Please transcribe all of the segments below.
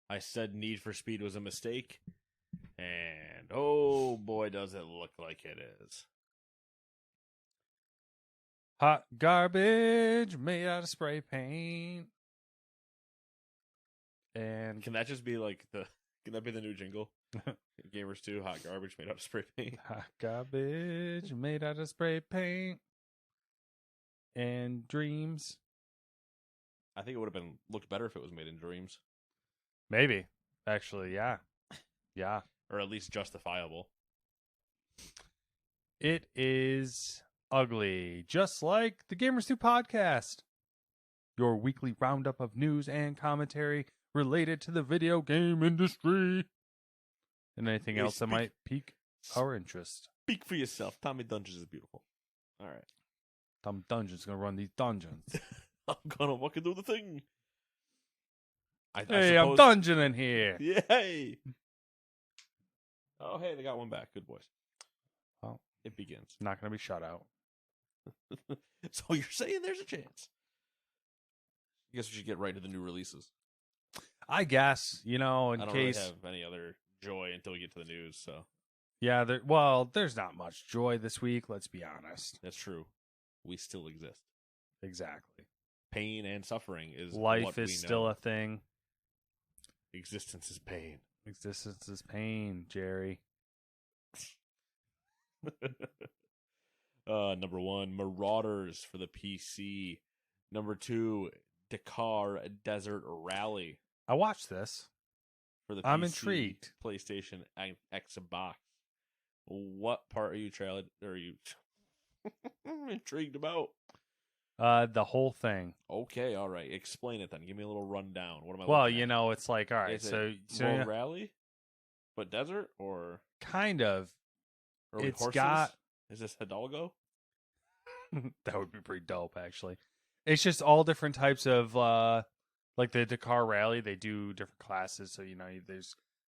I said Need for Speed was a mistake. And oh boy, does it look like it is. Hot garbage made out of spray paint. And Can that just be like can that be the new jingle? Gamers 2, hot garbage made out of spray paint. hot garbage made out of spray paint. And dreams. I think it would have looked better if it was made in Dreams. Maybe. Actually, yeah. Yeah. Or at least justifiable. It is ugly, just like the Gamers 2 podcast. Your weekly roundup of news and commentary related to the video game industry. And anything else that might pique our interest. Speak for yourself. Tommy Dungeons is beautiful. All right. Tom Dungeon's going to run these dungeons. I'm going to fucking do the thing. Hey, I'm dungeoning here. Yay. Oh, hey, they got one back. Good boys. Well, it begins. Not going to be shut out. So you're saying there's a chance? I guess we should get right to the new releases. I guess, in I don't case... really have any other joy until we get to the news, so... Yeah, there's not much joy this week, let's be honest. That's true. We still exist. Exactly. Pain and suffering is Life what is we still know. A thing. Existence is pain. Existence is pain, Jerry. Number 1, Marauders for the PC. Number 2, Dakar Desert Rally. I watched this. For the PC, I'm intrigued. PlayStation, and Xbox. What part are you intrigued about? The whole thing. Okay, all right. Explain it then. Give me a little rundown. What am I Well, looking at? it's like, all right, Is so World Rally, but desert, or kind of. it's horses? Got Is this Hidalgo? that would be pretty dope, actually. It's just all different types of like the Dakar Rally. They do different classes, so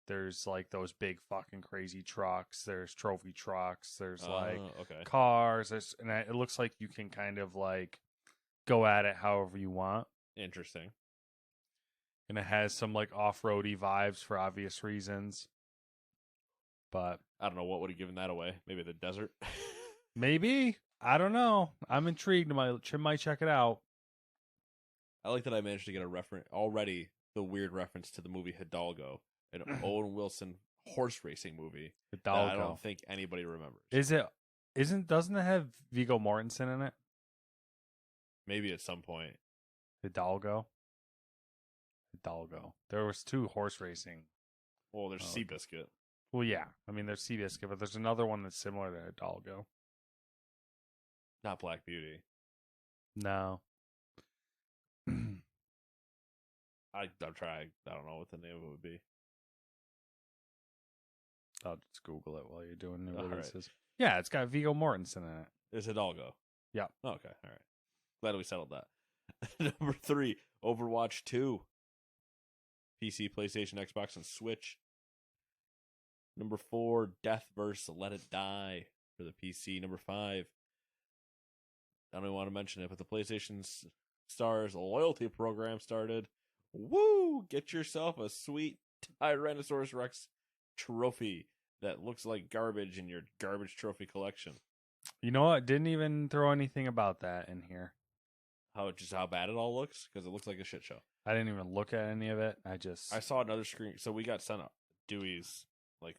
there's like those big fucking crazy trucks. There's trophy trucks. There's like cars. And it looks like you can kind of like go at it however you want. Interesting. And it has some like off-roady vibes for obvious reasons. But I don't know what would have given that away. Maybe the desert. Maybe. I don't know. I'm intrigued. Might check it out. I like that I managed to get a reference already. The weird reference to the movie Hidalgo, an Owen Wilson horse racing movie. Hidalgo. That I don't think anybody remembers. Doesn't it have Viggo Mortensen in it? Maybe at some point. Hidalgo. There was 2 horse racing. Well, there's Seabiscuit. Well, yeah. I mean, there's Seabiscuit, but there's another one that's similar to Hidalgo. Not Black Beauty. No. I'll try. I don't know what the name of it would be. I'll just Google it while you're doing new releases. Right. Yeah, it's got Viggo Mortensen in it. It's Hidalgo. Yeah. Okay. All right. Glad we settled that. Number 3, Overwatch 2. PC, PlayStation, Xbox, and Switch. Number 4, Deathverse Let It Die for the PC. Number 5, I don't even want to mention it, but the PlayStation Stars loyalty program started. Woo! Get yourself a sweet Tyrannosaurus Rex trophy that looks like garbage in your garbage trophy collection. You know what? Didn't even throw anything about that in here. How bad it all looks? Because it looks like a shit show. I didn't even look at any of it. I saw another screen. So we got sent up Dewey's like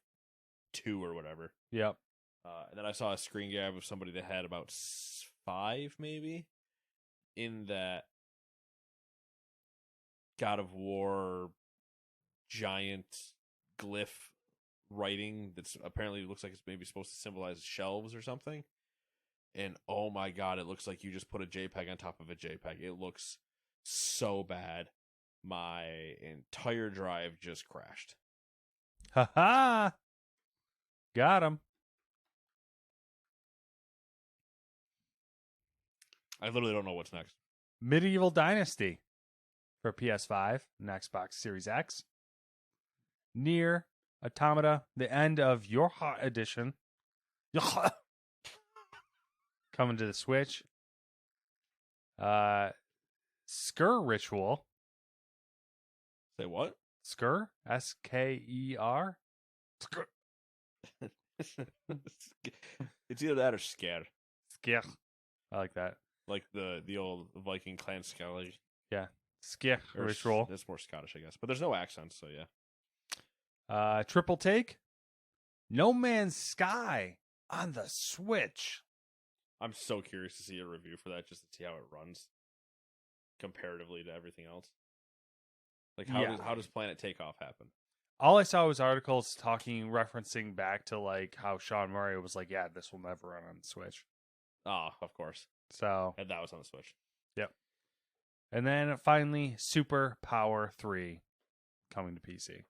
2 or whatever. Yep. And then I saw a screen grab of somebody that had about 5 maybe in that God of War giant glyph writing that's apparently looks like it's maybe supposed to symbolize shelves or something. And oh my god, it looks like you just put a JPEG on top of a JPEG. It looks so bad. My entire drive just crashed. Ha ha! Got him. I literally don't know what's next. Medieval Dynasty for PS5 and Xbox Series X. Nier Automata, the end of Your Hot Edition. Coming to the Switch. Skur Ritual. Say what? Sker? S-K-E-R? Sker. It's either that or scare. Sker. I like that. Like the old Viking clan Skelly. Yeah. Sker. Rich roll. It's more Scottish, I guess. But there's no accent, so yeah. Triple take. No Man's Sky on the Switch. I'm so curious to see a review for that just to see how it runs comparatively to everything else. Like how does Planet Takeoff happen? All I saw was articles referencing back to like how Sean Murray was like, yeah, this will never run on the Switch. Oh, of course. So And that was on the Switch. Yep. And then finally, Super Power 3 coming to PC.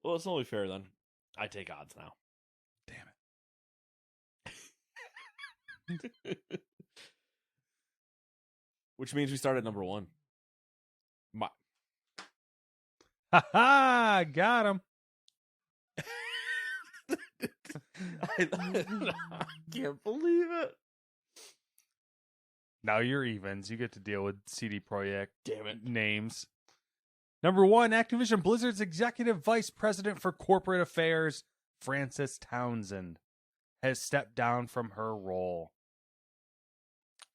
Well, it's only fair then. I take odds now. Damn it. Which means we start at number 1. Ha ha! Got him. I can't believe it. Now you're evens. You get to deal with CD Projekt Damn it. names. Number 1, Activision Blizzard's Executive Vice President for Corporate Affairs, Frances Townsend, has stepped down from her role.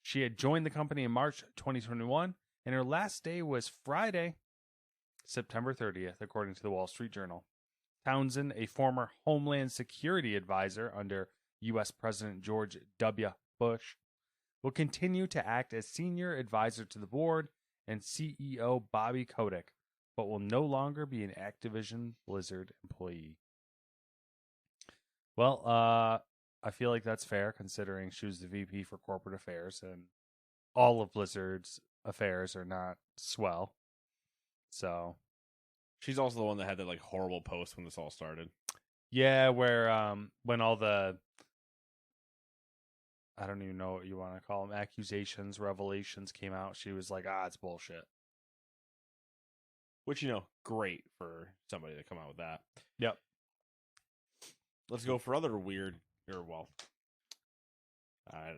She had joined the company in March 2021, and her last day was Friday, September 30th, according to the Wall Street Journal. Townsend, a former Homeland Security advisor under U.S. President George W. Bush, will continue to act as senior advisor to the board and CEO Bobby Kotick, but will no longer be an Activision Blizzard employee. Well, I feel like that's fair considering she was the VP for corporate affairs and all of Blizzard's affairs are not swell. So she's also the one that had that like horrible post when this all started. Yeah, where when all the I don't even know what you want to call them, accusations, revelations came out, she was like, it's bullshit. Which, great for somebody to come out with that. Yep. Let's go for other weird, I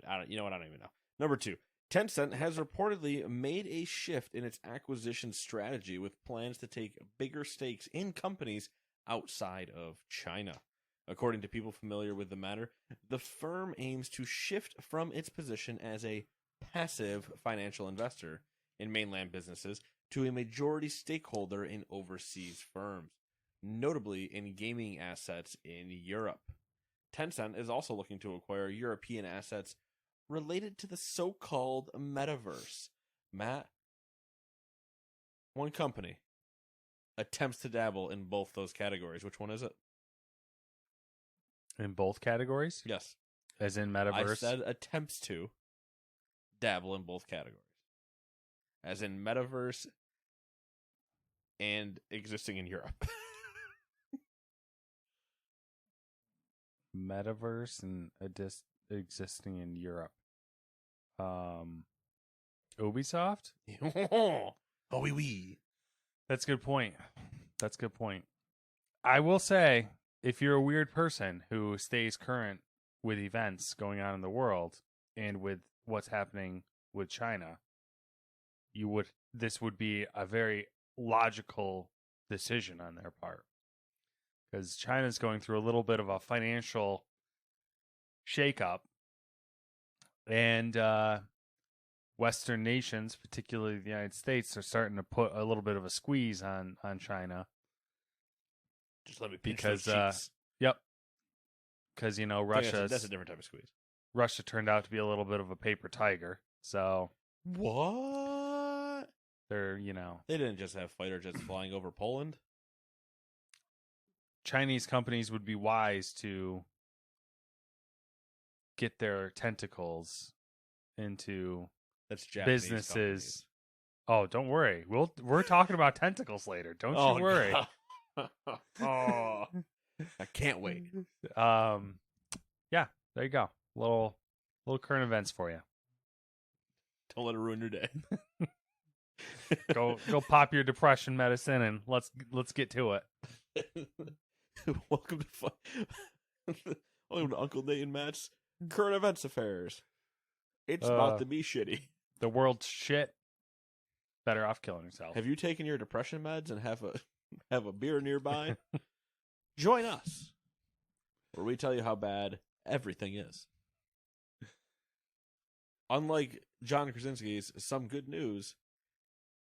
don't even know. Number 2, Tencent has reportedly made a shift in its acquisition strategy with plans to take bigger stakes in companies outside of China. According to people familiar with the matter, the firm aims to shift from its position as a passive financial investor in mainland businesses to a majority stakeholder in overseas firms, notably in gaming assets in Europe. Tencent is also looking to acquire European assets related to the so-called metaverse. Matt, one company attempts to dabble in both those categories. Which one is it? In both categories? Yes. As in metaverse? I said attempts to dabble in both categories. As in metaverse and existing in Europe. Metaverse and existing in Europe. Ubisoft? Oh, oui. That's a good point. I will say, if you're a weird person who stays current with events going on in the world and with what's happening with China, this would be a very logical decision on their part. Because China's going through a little bit of a financial shakeup. And Western nations, particularly the United States, are starting to put a little bit of a squeeze on China. Just let me pinch those cheeks. Yep. Because, Russia... That's a different type of squeeze. Russia turned out to be a little bit of a paper tiger. So... What? They're, They didn't just have fighter jets flying over Poland. Chinese companies would be wise to get their tentacles into That's Japanese businesses. Companies. Oh, don't worry. We're talking about tentacles later. Don't you worry. Oh, I can't wait. Yeah, there you go. Little current events for you. Don't let it ruin your day. Go pop your depression medicine and let's get to it. Welcome to Uncle Nate and Matt's current events affairs. It's about to be shitty. The world's shit. better off killing himself. Have you taken your depression meds and have a beer nearby? Join us, where we tell you how bad everything is. Unlike John Krasinski's Some Good News,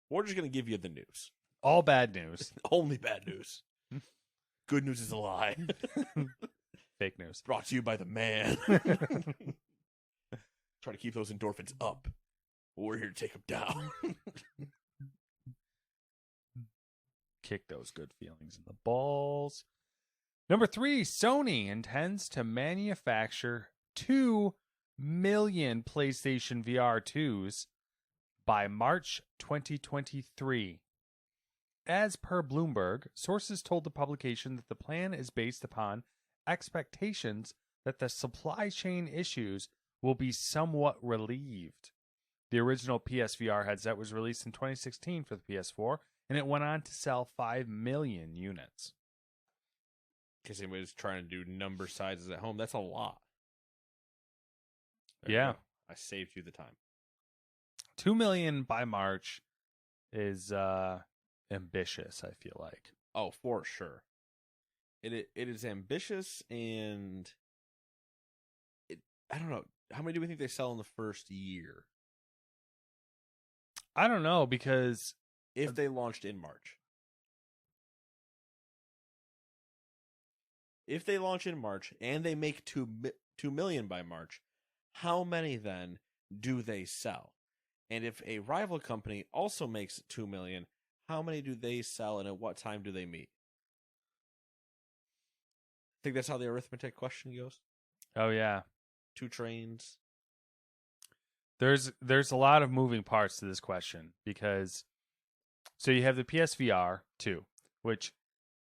we're just going to give you the news. All bad news. Only bad news. Good news is a lie. Fake news. Brought to you by the man. Try to keep those endorphins up. We're here to take them down. Kick those good feelings in the balls. Number 3, Sony intends to manufacture 2 million PlayStation VR 2s by March 2023. As per Bloomberg, sources told the publication that the plan is based upon expectations that the supply chain issues will be somewhat relieved. The original PSVR headset was released in 2016 for the PS4, and it went on to sell 5 million units. Because anybody's trying to do number sizes at home, that's a lot. Yeah. I saved you the time. 2 million by March is ambitious, I feel like. Oh, for sure. It is ambitious, and I don't know. How many do we think they sell in the first year? I don't know, because if they launched in March. If they launch in March and they make 2 million by March, how many then do they sell? And if a rival company also makes 2 million, how many do they sell and at what time do they meet? I think that's how the arithmetic question goes. Oh, yeah. 2 trains. There's a lot of moving parts to this question, because so you have the PSVR 2, which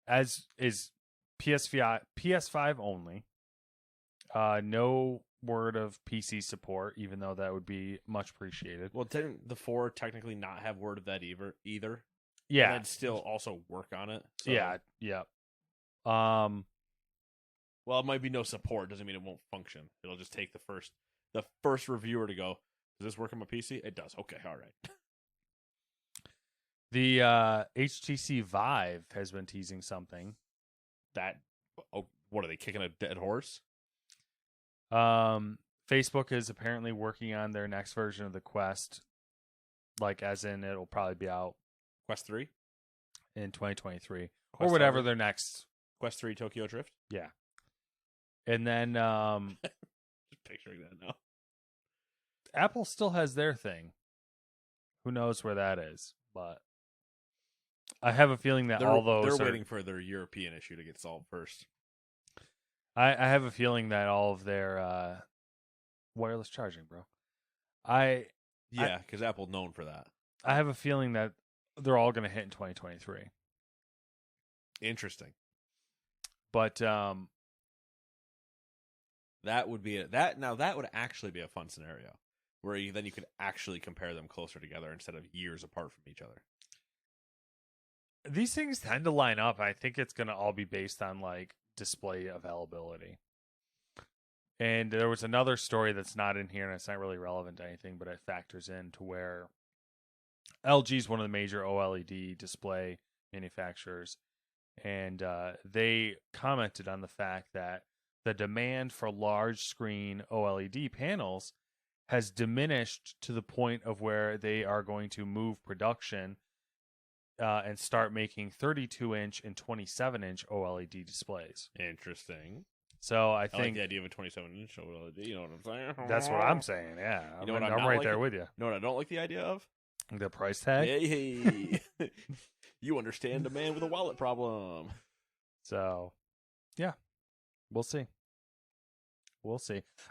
as is PS5 only. No word of PC support, even though that would be much appreciated. Well, didn't the 4 technically not have word of that either? Yeah. And still also work on it. So. Yeah. Well, it might be no support. Doesn't mean it won't function. It'll just take the first reviewer to go, does this work on my PC? It does. Okay, all right. The HTC Vive has been teasing something. What are they, kicking a dead horse? Facebook is apparently working on their next version of the Quest, like as in it'll probably be out Quest 3 in 2023 Quest or whatever 7? their next Quest 3 Tokyo Drift. Yeah, and then just picturing that now. Apple still has their thing. Who knows where that is? But I have a feeling that all those they're waiting for their European issue to get solved first. I have a feeling that all of their wireless charging, bro. Because Apple's known for that. I have a feeling that they're all going to hit in 2023. Interesting. But that would be that would actually be a fun scenario where you could actually compare them closer together instead of years apart from each other. These things tend to line up. I think it's going to all be based on like display availability. And there was another story that's not in here, and it's not really relevant to anything, but it factors in to where LG is one of the major OLED display manufacturers, and they commented on the fact that the demand for large screen OLED panels has diminished to the point of where they are going to move production and start making 32-inch and 27-inch OLED displays. Interesting. So I like think the idea of a 27-inch OLED. You know what I'm saying? That's what I'm saying. Yeah, You know what I'm I'm not right like there it? with you. You know what I don't like the idea of? The price tag. Hey. You understand a man with a wallet problem. So, yeah, we'll see.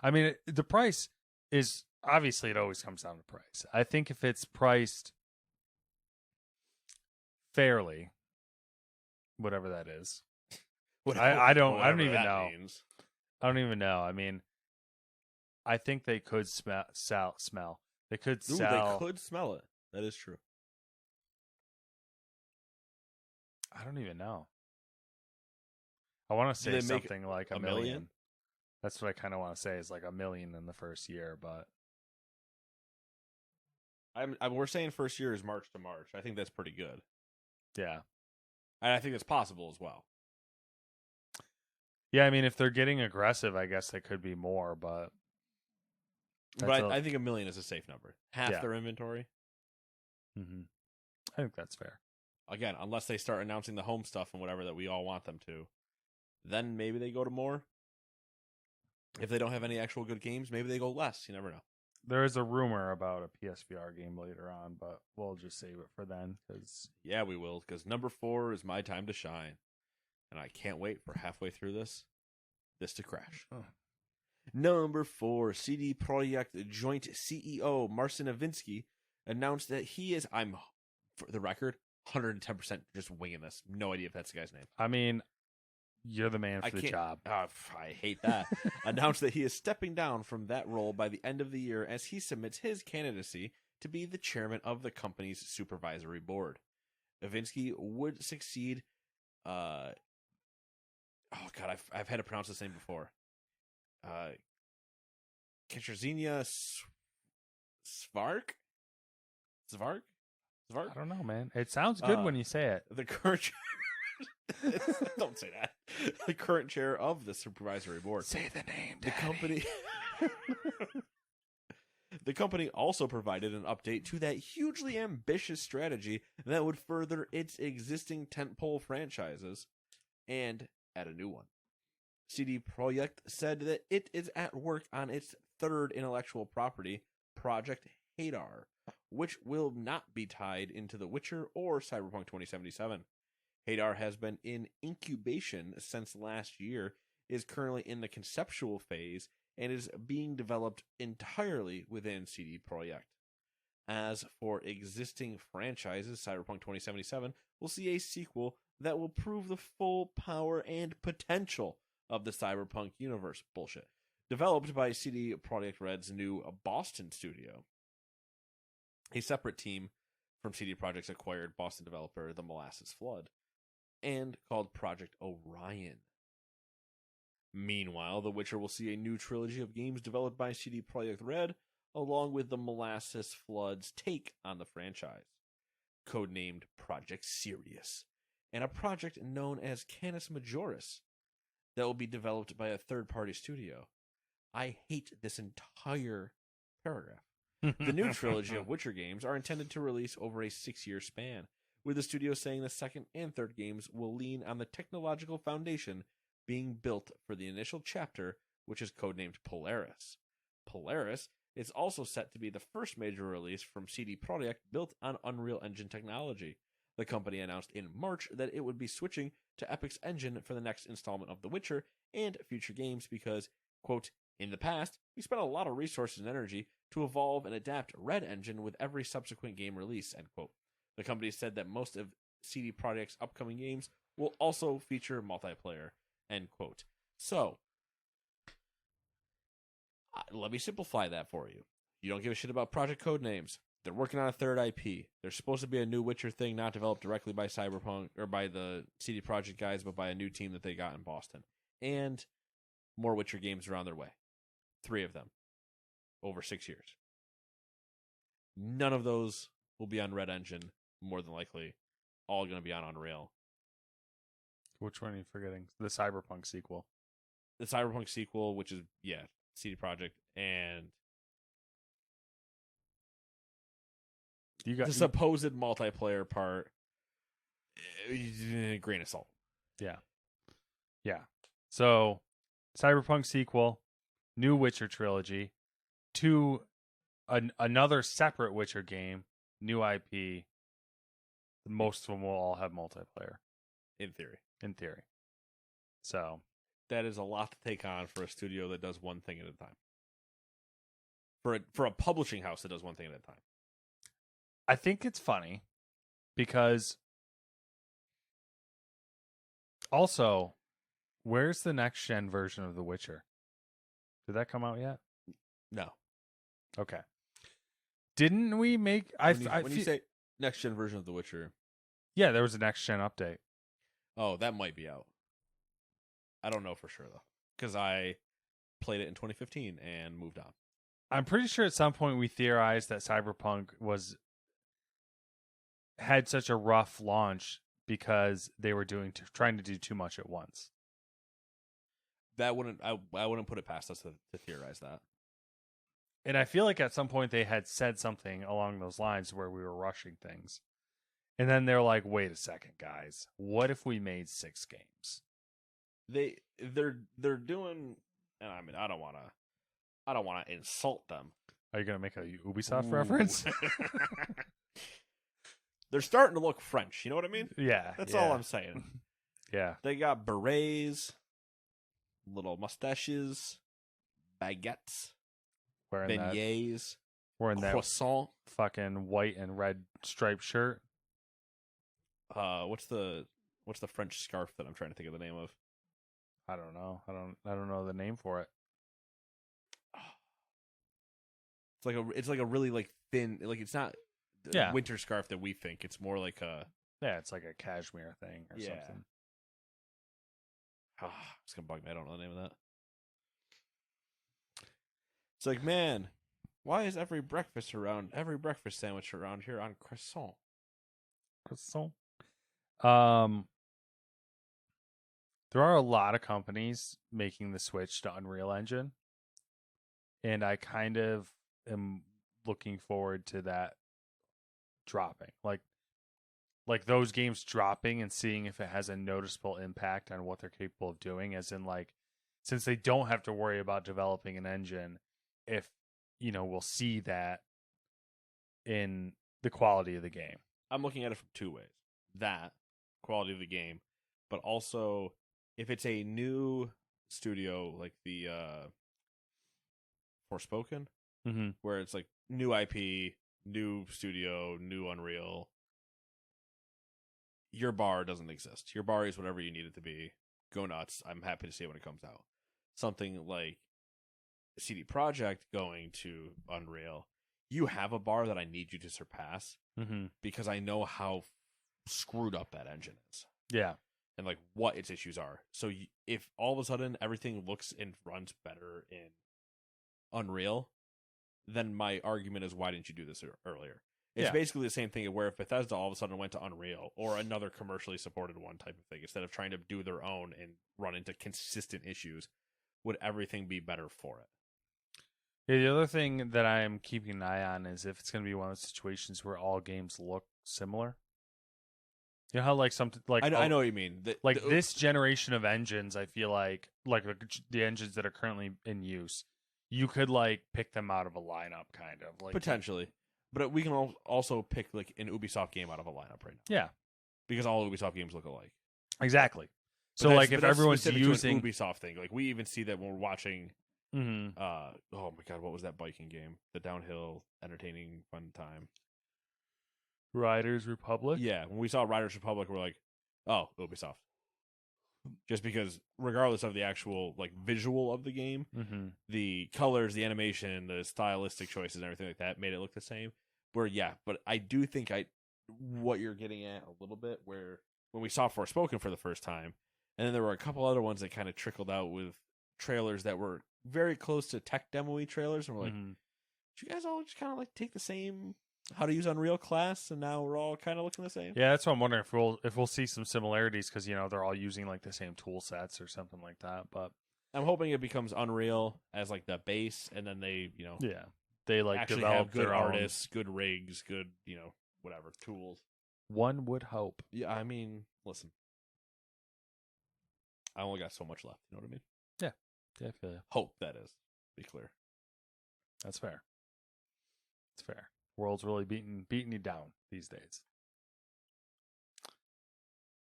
I mean, the price is obviously, it always comes down to price. I think if it's priced fairly, whatever that is, I don't even know. Means. I don't even know. I mean, I think they could smell. They could sell. They could smell it. That is true. I don't even know. I want to say something like a million. That's what I kind of want to say, is like $1 million in the first year, but We're saying first year is March to March. I think that's pretty good. Yeah. And I think it's possible as well. Yeah, I mean, if they're getting aggressive, I guess they could be more, but I think $1 million is a safe number. Half Yeah. their inventory. Mm-hmm. I think that's fair. Again, unless they start announcing the home stuff and whatever that we all want them to, then maybe they go to more. If they don't have any actual good games, maybe they go less. You never know. There is a rumor about a PSVR game later on, but we'll just save it for then. Cause... Yeah, we will, because number 4 is my time to shine. And I can't wait for halfway through this to crash. Oh. Number 4, CD Projekt joint CEO Marcin Nowinski announced that he is, I'm, for the record, 110% just winging this. No idea if that's the guy's name. I mean, you're the man for the job. I hate that. Announced that he is stepping down from that role by the end of the year as he submits his candidacy to be the chairman of the company's supervisory board. Nowinski would succeed. Oh God, I've had to pronounce this name before. Katarzyna Svark. I don't know, man. It sounds good when you say it. The current don't say that. The current chair of the supervisory board. Say the name. The company. The company also provided an update to that hugely ambitious strategy that would further its existing tentpole franchises and add a new one. CD Projekt said that it is at work on its third intellectual property, Project Hadar, which will not be tied into The Witcher or Cyberpunk 2077. Hadar has been in incubation since last year, is currently in the conceptual phase, and is being developed entirely within CD Projekt. As for existing franchises, Cyberpunk 2077 will see a sequel that will prove the full power and potential of the Cyberpunk universe. Bullshit. Developed by CD Projekt Red's new Boston studio. A separate team from CD Projekt's acquired Boston developer, The Molasses Flood, and called Project Orion. Meanwhile, The Witcher will see a new trilogy of games developed by CD Projekt Red, along with the Molasses Flood's take on the franchise, codenamed Project Sirius, and a project known as Canis Majoris that will be developed by a third-party studio. I hate this entire paragraph. The new trilogy of Witcher games are intended to release over a 6-year span, with the studio saying the second and third games will lean on the technological foundation being built for the initial chapter, which is codenamed Polaris. Polaris is also set to be the first major release from CD Projekt built on Unreal Engine technology. The company announced in March that it would be switching to Epic's engine for the next installment of The Witcher and future games because, quote, in the past, we spent a lot of resources and energy to evolve and adapt Red Engine with every subsequent game release, end quote. The company said that most of CD Projekt's upcoming games will also feature multiplayer, end quote. So, let me simplify that for you. You don't give a shit about project code names. They're working on a third IP. There's supposed to be a new Witcher thing not developed directly by Cyberpunk or by the CD Projekt guys, but by a new team that they got in Boston. And more Witcher games are on their way. 3 of them over 6 years. None of those will be on Red Engine, more than likely. All going to be on Unreal. Which one are you forgetting? The Cyberpunk sequel. The Cyberpunk sequel, which is, CD Projekt, and the supposed multiplayer part, grain of salt. Yeah. So, Cyberpunk sequel, new Witcher trilogy, another separate Witcher game, new IP. Most of them will all have multiplayer. In theory. So. That is a lot to take on for a studio that does one thing at a time. For a publishing house that does one thing at a time. I think it's funny because also, where's the next gen version of The Witcher? Did that come out yet? No. Okay. Didn't we make? When you say next gen version of The Witcher, yeah, there was a next gen update. Oh, that might be out. I don't know for sure though, because I played it in 2015 and moved on. I'm pretty sure at some point we theorized that Cyberpunk had such a rough launch because they were trying to do too much at once. That wouldn't I wouldn't put it past us to theorize that. And I feel like at some point they had said something along those lines where we were rushing things. And then they're like, wait a second, guys. What if we made 6 games? They're doing, and I mean I don't wanna insult them. Are you gonna make a Ubisoft reference? They're starting to look French, you know what I mean? Yeah. That's all I'm saying. Yeah. They got berets, little mustaches, baguettes, Wearing beignets, that croissant. fucking white and red striped shirt. What's the French scarf that I'm trying to think of the name of? I don't know. I don't know the name for it. It's like a really like thin, like it's not the Yeah. winter scarf that we think. It's more like a It's like a cashmere thing or something. It's gonna bug me. I don't know the name of that. It's like, man, why is every breakfast sandwich around here on croissant? Croissant. There are a lot of companies making the switch to Unreal Engine, and I kind of am looking forward to that dropping. Like those games dropping and seeing if it has a noticeable impact on what they're capable of doing, as in like, since they don't have to worry about developing an engine, if we'll see that in the quality of the game. I'm looking at it from 2 ways. That quality of the game, but also if it's a new studio like the Forspoken, where it's like new IP, new studio, new Unreal, your bar doesn't exist. Your bar is whatever you need it to be. Go nuts. I'm happy to see it when it comes out. Something like CD Projekt going to Unreal, you have a bar that I need you to surpass because I know how screwed up that engine is. Yeah. And like what its issues are. So if all of a sudden everything looks and runs better in Unreal, then my argument is, why didn't you do this earlier? It's basically the same thing where if Bethesda all of a sudden went to Unreal or another commercially supported one type of thing, instead of trying to do their own and run into consistent issues, would everything be better for it? Yeah, the other thing that I am keeping an eye on is if it's going to be one of those situations where all games look similar. You know how like something like I know what you mean. This generation of engines, I feel like the engines that are currently in use, you could like pick them out of a lineup, kind of like potentially. But we can also pick like an Ubisoft game out of a lineup right now. Yeah, because all Ubisoft games look alike. Exactly. So like if everyone's using an Ubisoft thing, like we even see that when we're watching. Oh my god, what was that biking game? The downhill, entertaining, fun time. Riders Republic? Yeah, when we saw Riders Republic, we're like, oh, Ubisoft. Just because, regardless of the actual like visual of the game, the colors, the animation, the stylistic choices, and everything like that made it look the same. But I do think what you're getting at a little bit, where when we saw Forspoken for the first time, and then there were a couple other ones that kind of trickled out with trailers that were very close to tech demo-y trailers, and we're like, did you guys all just kind of like take the same how to use Unreal class, and now we're all kind of looking the same? Yeah, that's what I'm wondering if we'll see some similarities, because they're all using like the same tool sets or something like that. But I'm hoping it becomes Unreal as like the base, and then they they like actually develop have good their artists, good rigs, good whatever tools. One would hope. Yeah, I mean, listen, I only got so much left. You know what I mean? Yeah, I feel you. Hope, that is. Be clear. That's fair. It's fair. World's really beating you down these days.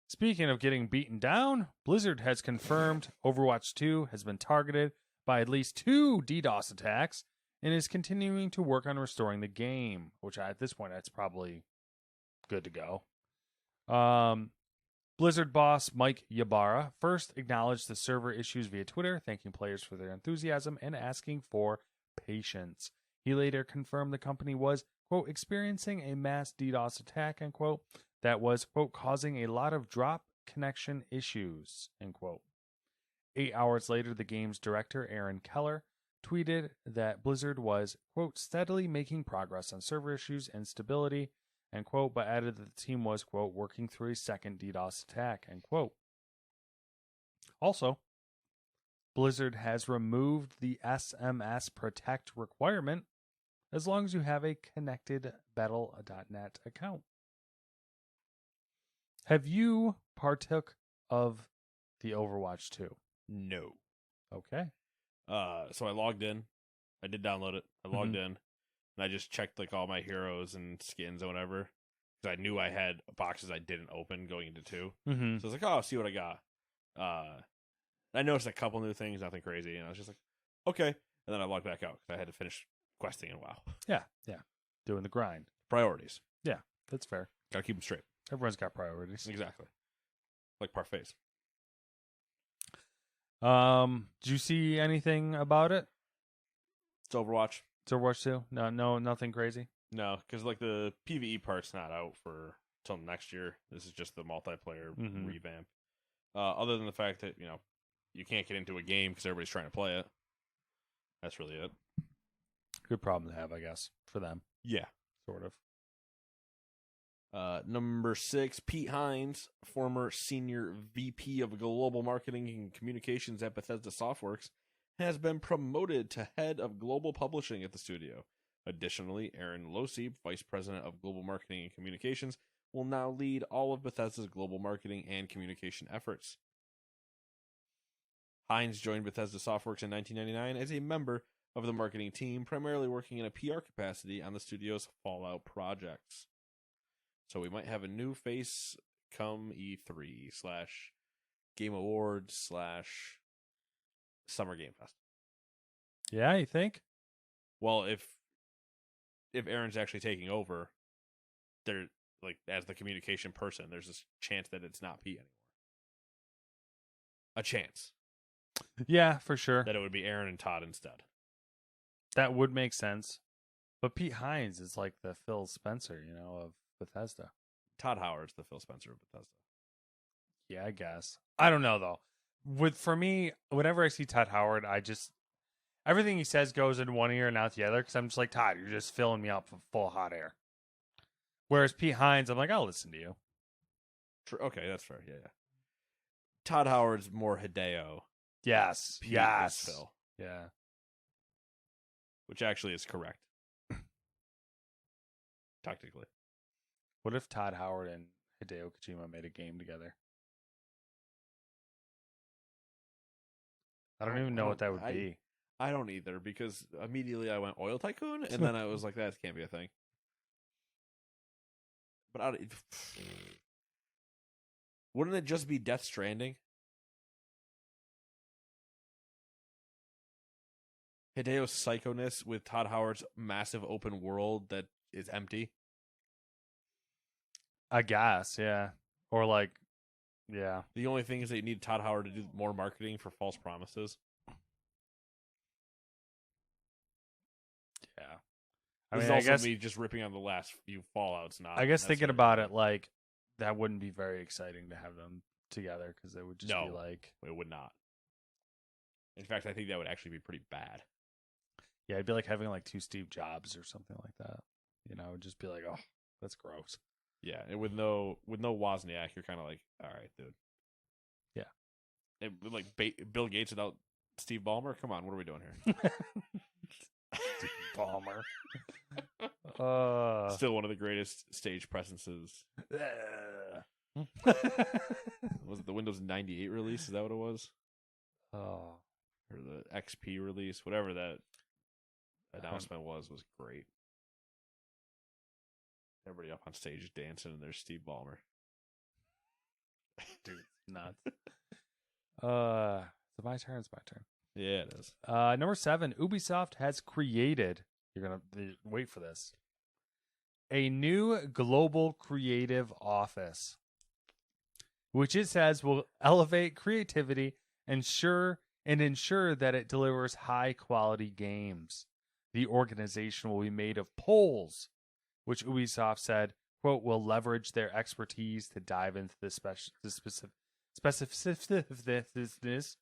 Speaking of getting beaten down, Blizzard has confirmed Overwatch 2 has been targeted by at least 2 DDoS attacks and is continuing to work on restoring the game, which at this point that's probably good to go. Blizzard boss Mike Ybarra first acknowledged the server issues via Twitter, thanking players for their enthusiasm and asking for patience. He later confirmed the company was, quote, experiencing a mass DDoS attack, end quote, that was, quote, causing a lot of drop connection issues, end quote. 8 hours later, the game's director, Aaron Keller, tweeted that Blizzard was, quote, steadily making progress on server issues and stability, end quote, but added that the team was, quote, working through a second DDoS attack, end quote. Also, Blizzard has removed the SMS Protect requirement as long as you have a connected Battle.net account. Have you partook of the Overwatch 2? No. Okay. So I logged in. I did download it. I logged in, and I just checked like all my heroes and skins and whatever, because I knew I had boxes I didn't open going into 2. Mm-hmm. So I was like, oh, I'll see what I got. I noticed a couple new things, nothing crazy, and I was just like, okay. And then I logged back out because I had to finish questing in a while. Yeah. Doing the grind. Priorities. Yeah, that's fair. Gotta keep them straight. Everyone's got priorities. Exactly. Like parfaits. Did you see anything about it? It's Overwatch. It's Overwatch 2? No, nothing crazy? No, because like the PvE part's not out for till next year. This is just the multiplayer revamp. Other than the fact that, you can't get into a game because everybody's trying to play it. That's really it. Good problem to have, I guess, for them. Yeah. Sort of. Number 6, Pete Hines, former senior VP of Global Marketing and Communications at Bethesda Softworks, has been promoted to head of global publishing at the studio. Additionally, Aaron Losey, vice president of Global Marketing and Communications, will now lead all of Bethesda's global marketing and communication efforts. Hines joined Bethesda Softworks in 1999 as a member of the marketing team, primarily working in a PR capacity on the studio's Fallout projects. So we might have a new face come E3 / Game Awards / Summer Game Fest. Yeah, you think? Well, if Aaron's actually taking over, there like as the communication person, there's this chance that it's not Pete anymore. A chance. Yeah, for sure. That it would be Aaron and Todd instead. That would make sense. But Pete Hines is like the Phil Spencer, of Bethesda. Todd Howard's the Phil Spencer of Bethesda. Yeah, I guess. I don't know though. For me, whenever I see Todd Howard, everything he says goes in one ear and out the other because I'm just like, Todd, you're just filling me up full of hot air. Whereas Pete Hines, I'm like, I'll listen to you. True. Okay, that's fair. Yeah. Todd Howard's more Hideo. Yes. Pete yes. is Phil. Yeah. Which actually is correct. Technically. What if Todd Howard and Hideo Kojima made a game together? I don't even know what that would be. I don't either, because immediately I went Oil Tycoon, and then I was like, that can't be a thing. But wouldn't it just be Death Stranding? Hideo's psychoness with Todd Howard's massive open world that is empty. I guess, yeah. Or like, yeah. The only thing is that you need Todd Howard to do more marketing for false promises. Yeah. I guess me just ripping on the last few Fallouts. Not. I guess thinking about it, like, that wouldn't be very exciting to have them together because it would just be like... it would not. In fact, I think that would actually be pretty bad. Yeah, it'd be like having like 2 Steve Jobs or something like that. It would just be like, oh, that's gross. Yeah, and with no Wozniak, you're kind of like, all right, dude. Yeah. And like Bill Gates without Steve Ballmer? Come on, what are we doing here? Steve Ballmer. Still one of the greatest stage presences. Was it the Windows 98 release? Is that what it was? Oh. Or the XP release? Whatever that announcement was great. Everybody up on stage dancing, and there's Steve Ballmer. Dude, nuts. It's my turn. Yeah, it is. Number 7, Ubisoft has created, you're going to wait for this, a new global creative office, which it says will elevate creativity and ensure that it delivers high quality games. The organization will be made of Poles, which Ubisoft said, quote, will leverage their expertise to dive into the specificness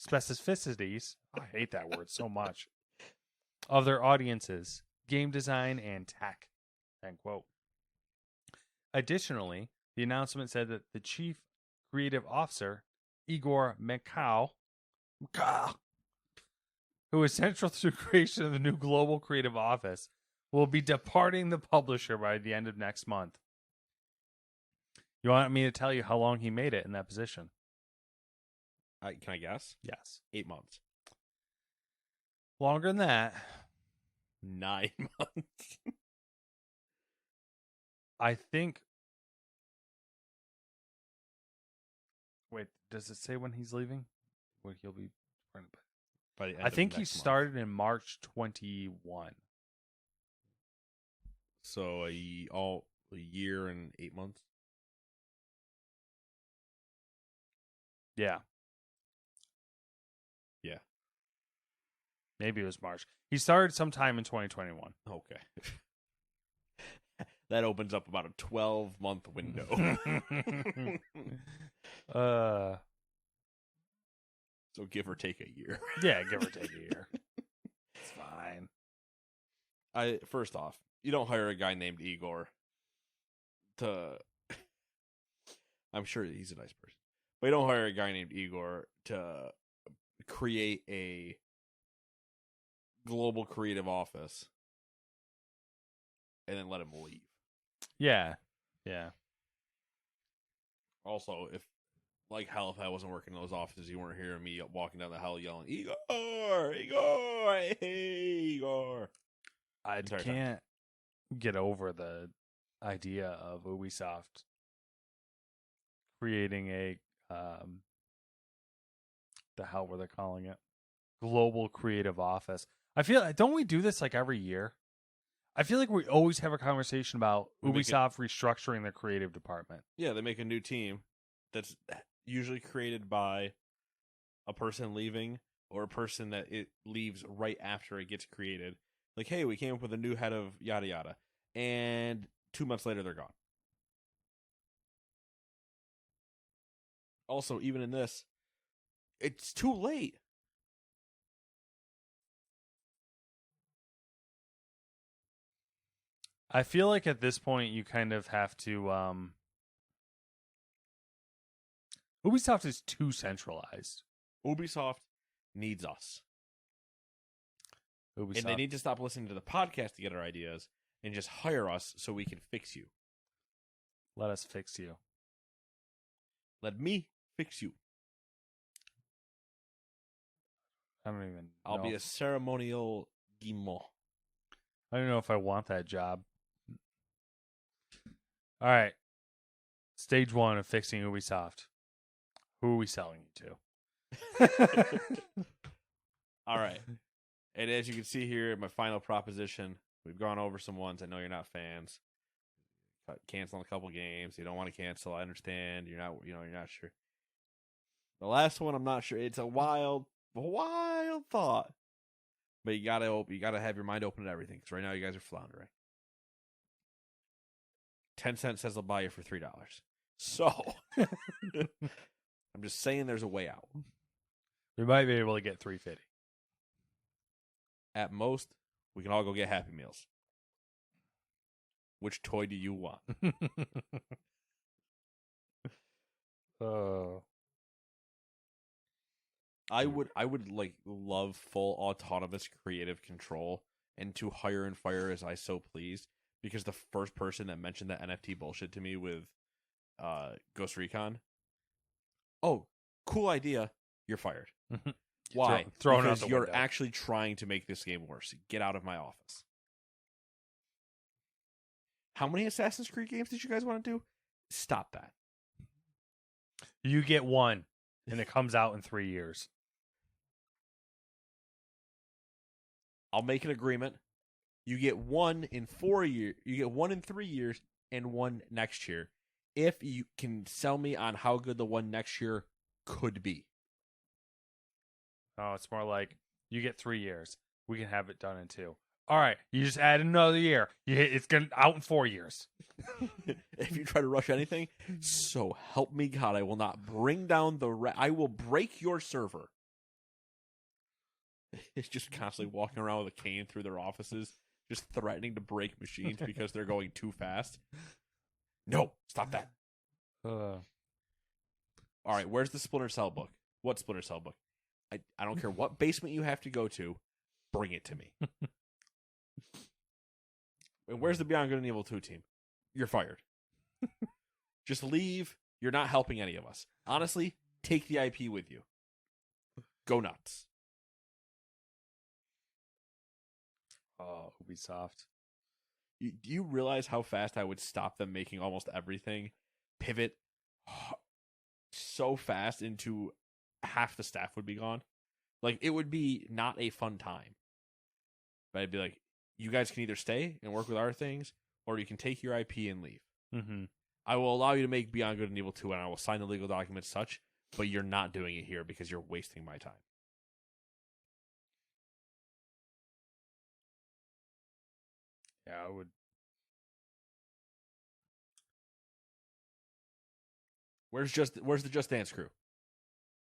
specificities, I hate that word so much, of their audiences, game design, and tech. End quote. Additionally, the announcement said that the chief creative officer, Igor Mikhail, who is central to the creation of the new global creative office, will be departing the publisher by the end of next month. You want me to tell you how long he made it in that position? Can I guess? Yes. 8 months. Longer than that. 9 months. I think. Wait, does it say when he's leaving? When he'll be. By the end I think of he next month. started in March 21. So a year and 8 months. Yeah. Yeah. Maybe it was March. He started sometime in 2021. Okay. That opens up about a 12-month window. So give or take a year. Yeah, give or take a year. It's fine. First off, you don't hire a guy named Igor to. I'm sure he's a nice person, but you don't hire a guy named Igor to create a global creative office and then let him leave. Yeah. Yeah. Also, if like hell, if I wasn't working in those offices, you weren't hearing me walking down the hall yelling, Igor, Igor, hey, Igor. I Entire can't get over the idea of Ubisoft creating a the hell were they calling it? Global creative office. I feel, don't we do this like every year? I feel like we always have a conversation about Ubisoft restructuring their creative department. Yeah, they make a new team that's usually created by a person leaving or a person that it leaves right after it gets created. Like, hey, we came up with a new head of yada yada. And 2 months later, they're gone. Also, even in this, it's too late. I feel like at this point you kind of have to Ubisoft is too centralized. Ubisoft needs us. Ubisoft. And they need to stop listening to the podcast to get our ideas and just hire us so we can fix you. Let us fix you. Let me fix you. I don't even know. I'll be a ceremonial guillemot. I don't know if I want that job. All right. Stage 1 of fixing Ubisoft. Who are we selling you to? All right. And as you can see here, my final proposition, we've gone over some ones. I know you're not fans. Canceling a couple games. You don't want to cancel. I understand. You're not sure. The last one, I'm not sure. It's a wild thought. But you gotta have your mind open to everything, because right now you guys are floundering. Tencent says they'll buy you for $3. So I'm just saying there's a way out. We might be able to get $3.50. At most, we can all go get Happy Meals. Which toy do you want? I would like love full autonomous creative control and to hire and fire as I so please, because the first person that mentioned that NFT bullshit to me with Ghost Recon, oh, cool idea, you're fired. Why? Thrown out because the you're window. actually trying to make this game worse. Get out of my office. How many Assassin's Creed games did you guys want to do? Stop that. You get one, and it comes out in 3 years. I'll make an agreement. You get one in 4 years. You get one in 3 years, and one next year. If you can sell me on how good the one next year could be. Oh, it's more like you get 3 years. We can have it done in 2. All right, you just add another year. It's gonna out in 4 years. If you try to rush anything, so help me God, I will not bring down I will break your server. is just constantly walking around with a cane through their offices, just threatening to break machines because they're going too fast. No, stop that. All right, where's the Splinter Cell book? What Splinter Cell book? I don't care what basement you have to go to. Bring it to me. And where's the Beyond Good and Evil 2 team? You're fired. Just leave. You're not helping any of us. Honestly, take the IP with you. Go nuts. Oh, Ubisoft. Do you realize how fast I would stop them making almost everything? Pivot so fast into half the staff would be gone. Like, it would be not a fun time. But I'd be like, you guys can either stay and work with our things, or you can take your IP and leave. Mm-hmm. I will allow you to make Beyond Good and Evil 2, and I will sign the legal documents such, but you're not doing it here because you're wasting my time. Yeah, I would. Where's the Just Dance crew?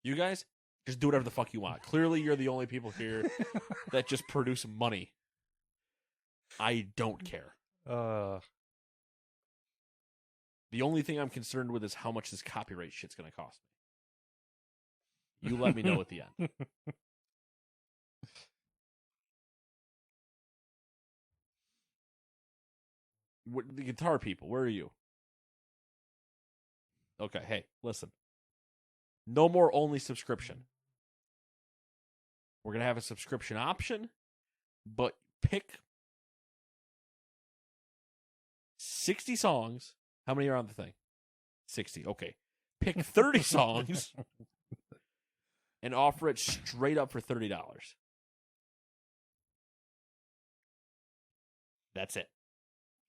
You guys, just do whatever the fuck you want. Clearly, you're the only people here that just produce money. I don't care. The only thing I'm concerned with is how much this copyright shit's going to cost me. You let me know at the end. The guitar people, where are you? Okay, hey, listen. No more only subscription. We're going to have a subscription option, but pick 60 songs. How many are on the thing? 60. Okay. Pick 30 songs and offer it straight up for $30. That's it.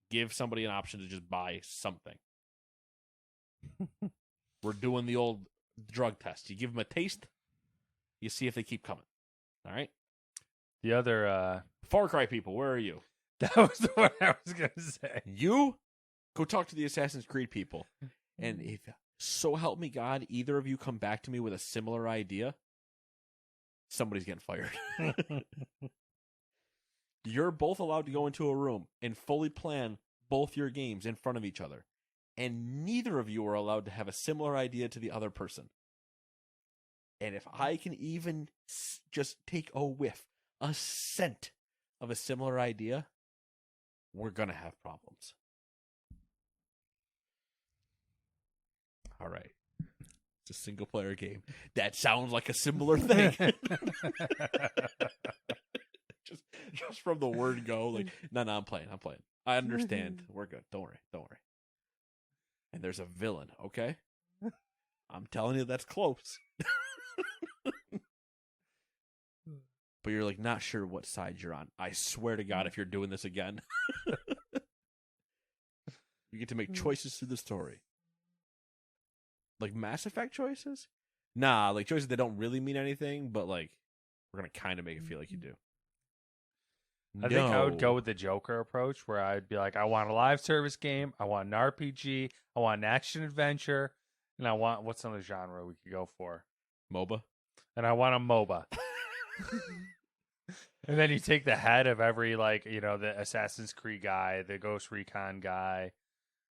Give somebody an option to just buy something. We're doing the old drug test. You give them a taste, you see if they keep coming. All right? The other Far Cry people, where are you? That was the one I was going to say. You go talk to the Assassin's Creed people. And if, so help me God, either of you come back to me with a similar idea, somebody's getting fired. You're both allowed to go into a room and fully plan both your games in front of each other. And neither of you are allowed to have a similar idea to the other person. And if I can even just take a whiff, a scent of a similar idea, we're going to have problems. All right. It's a single player game. That sounds like a similar thing. just from the word go, like, no, I'm playing. I understand. We're good. Don't worry. And there's a villain, okay? I'm telling you that's close. But you're like not sure what side you're on. I swear to God, if you're doing this again, you get to make choices through the story. Like Mass Effect choices? Nah, like choices that don't really mean anything, but like we're gonna kind of make it feel like you do. I think I would go with the Joker approach, where I'd be like, I want a live service game, I want an RPG, I want an action adventure, and I want, what's another genre we could go for? MOBA. And I want a MOBA. And then you take the head of every, like, you know, the Assassin's Creed guy, the Ghost Recon guy,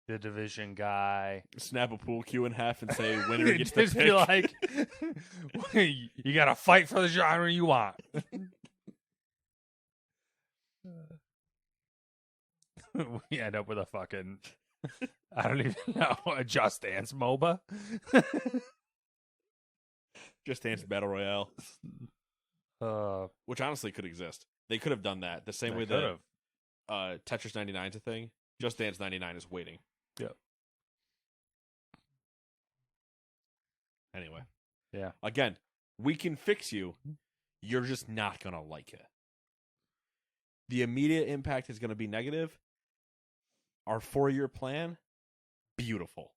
the Division guy. Snap a pool cue in half and say winner gets the pick. Just be like, you got to fight for the genre you want. We end up with a fucking, I don't even know, a Just Dance MOBA. Just Dance Battle Royale. Which honestly could exist. They could have done that the same way that Tetris 99 is a thing. Just Dance 99 is waiting. Yep. Anyway. Yeah. Again, we can fix you. You're just not going to like it. The immediate impact is going to be negative. Our 4-year plan, beautiful.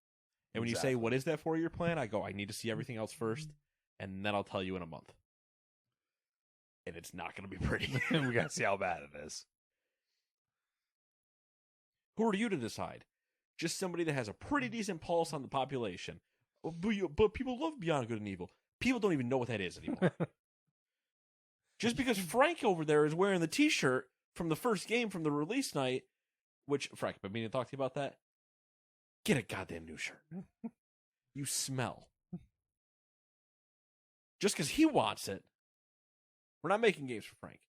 And when you say, what is that 4-year plan? I go, I need to see everything else first, and then I'll tell you in a month. And it's not going to be pretty. We got to see how bad it is. Who are you to decide? Just somebody that has a pretty decent pulse on the population. But people love Beyond Good and Evil. People don't even know what that is anymore. Just because Frank over there is wearing the T-shirt from the first game from the release night, which, Frank, I've been meaning to talk to you about that. Get a goddamn new shirt. You smell. Just because he wants it. We're not making games for Frank.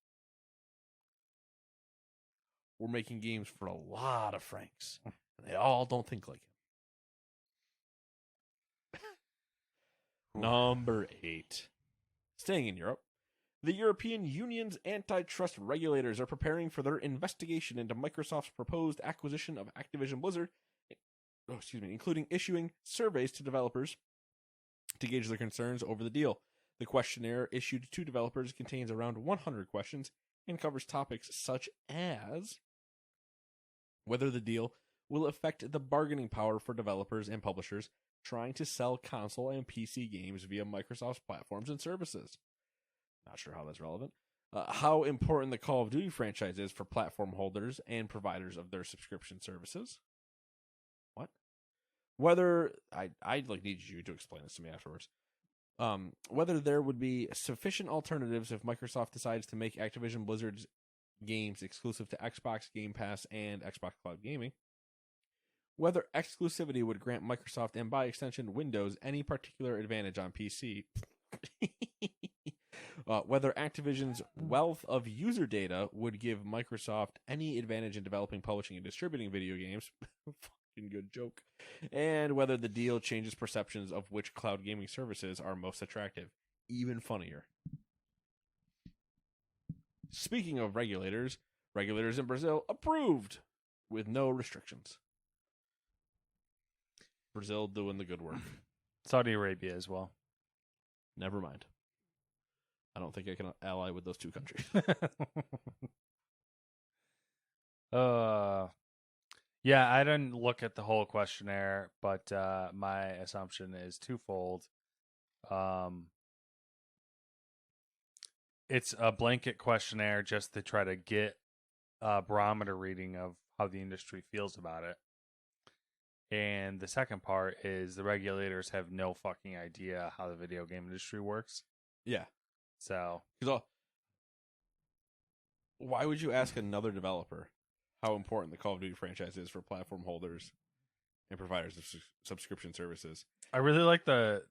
We're making games for a lot of Franks. And they all don't think like him. Number 8. Staying in Europe, the European Union's antitrust regulators are preparing for their investigation into Microsoft's proposed acquisition of Activision Blizzard, including issuing surveys to developers to gauge their concerns over the deal. The questionnaire issued to developers contains around 100 questions and covers topics such as whether the deal will affect the bargaining power for developers and publishers trying to sell console and PC games via Microsoft's platforms and services. Not sure how that's relevant. How important the Call of Duty franchise is for platform holders and providers of their subscription services. What? Whether I need you to explain this to me afterwards. Whether there would be sufficient alternatives if Microsoft decides to make Activision Blizzard's games exclusive to Xbox Game Pass and Xbox Cloud Gaming. Whether exclusivity would grant Microsoft and by extension Windows any particular advantage on PC. Whether Activision's wealth of user data would give Microsoft any advantage in developing, publishing, and distributing video games. Fucking good joke. And whether the deal changes perceptions of which cloud gaming services are most attractive. Even funnier. Speaking of regulators in Brazil approved with no restrictions. Brazil doing the good work. Saudi Arabia as well. Never mind. I don't think I can ally with those two countries. Yeah, I didn't look at the whole questionnaire, but my assumption is twofold. It's a blanket questionnaire just to try to get a barometer reading of how the industry feels about it. And the second part is the regulators have no fucking idea how the video game industry works. Yeah. So, why would you ask another developer how important the Call of Duty franchise is for platform holders and providers of subscription services? I really like the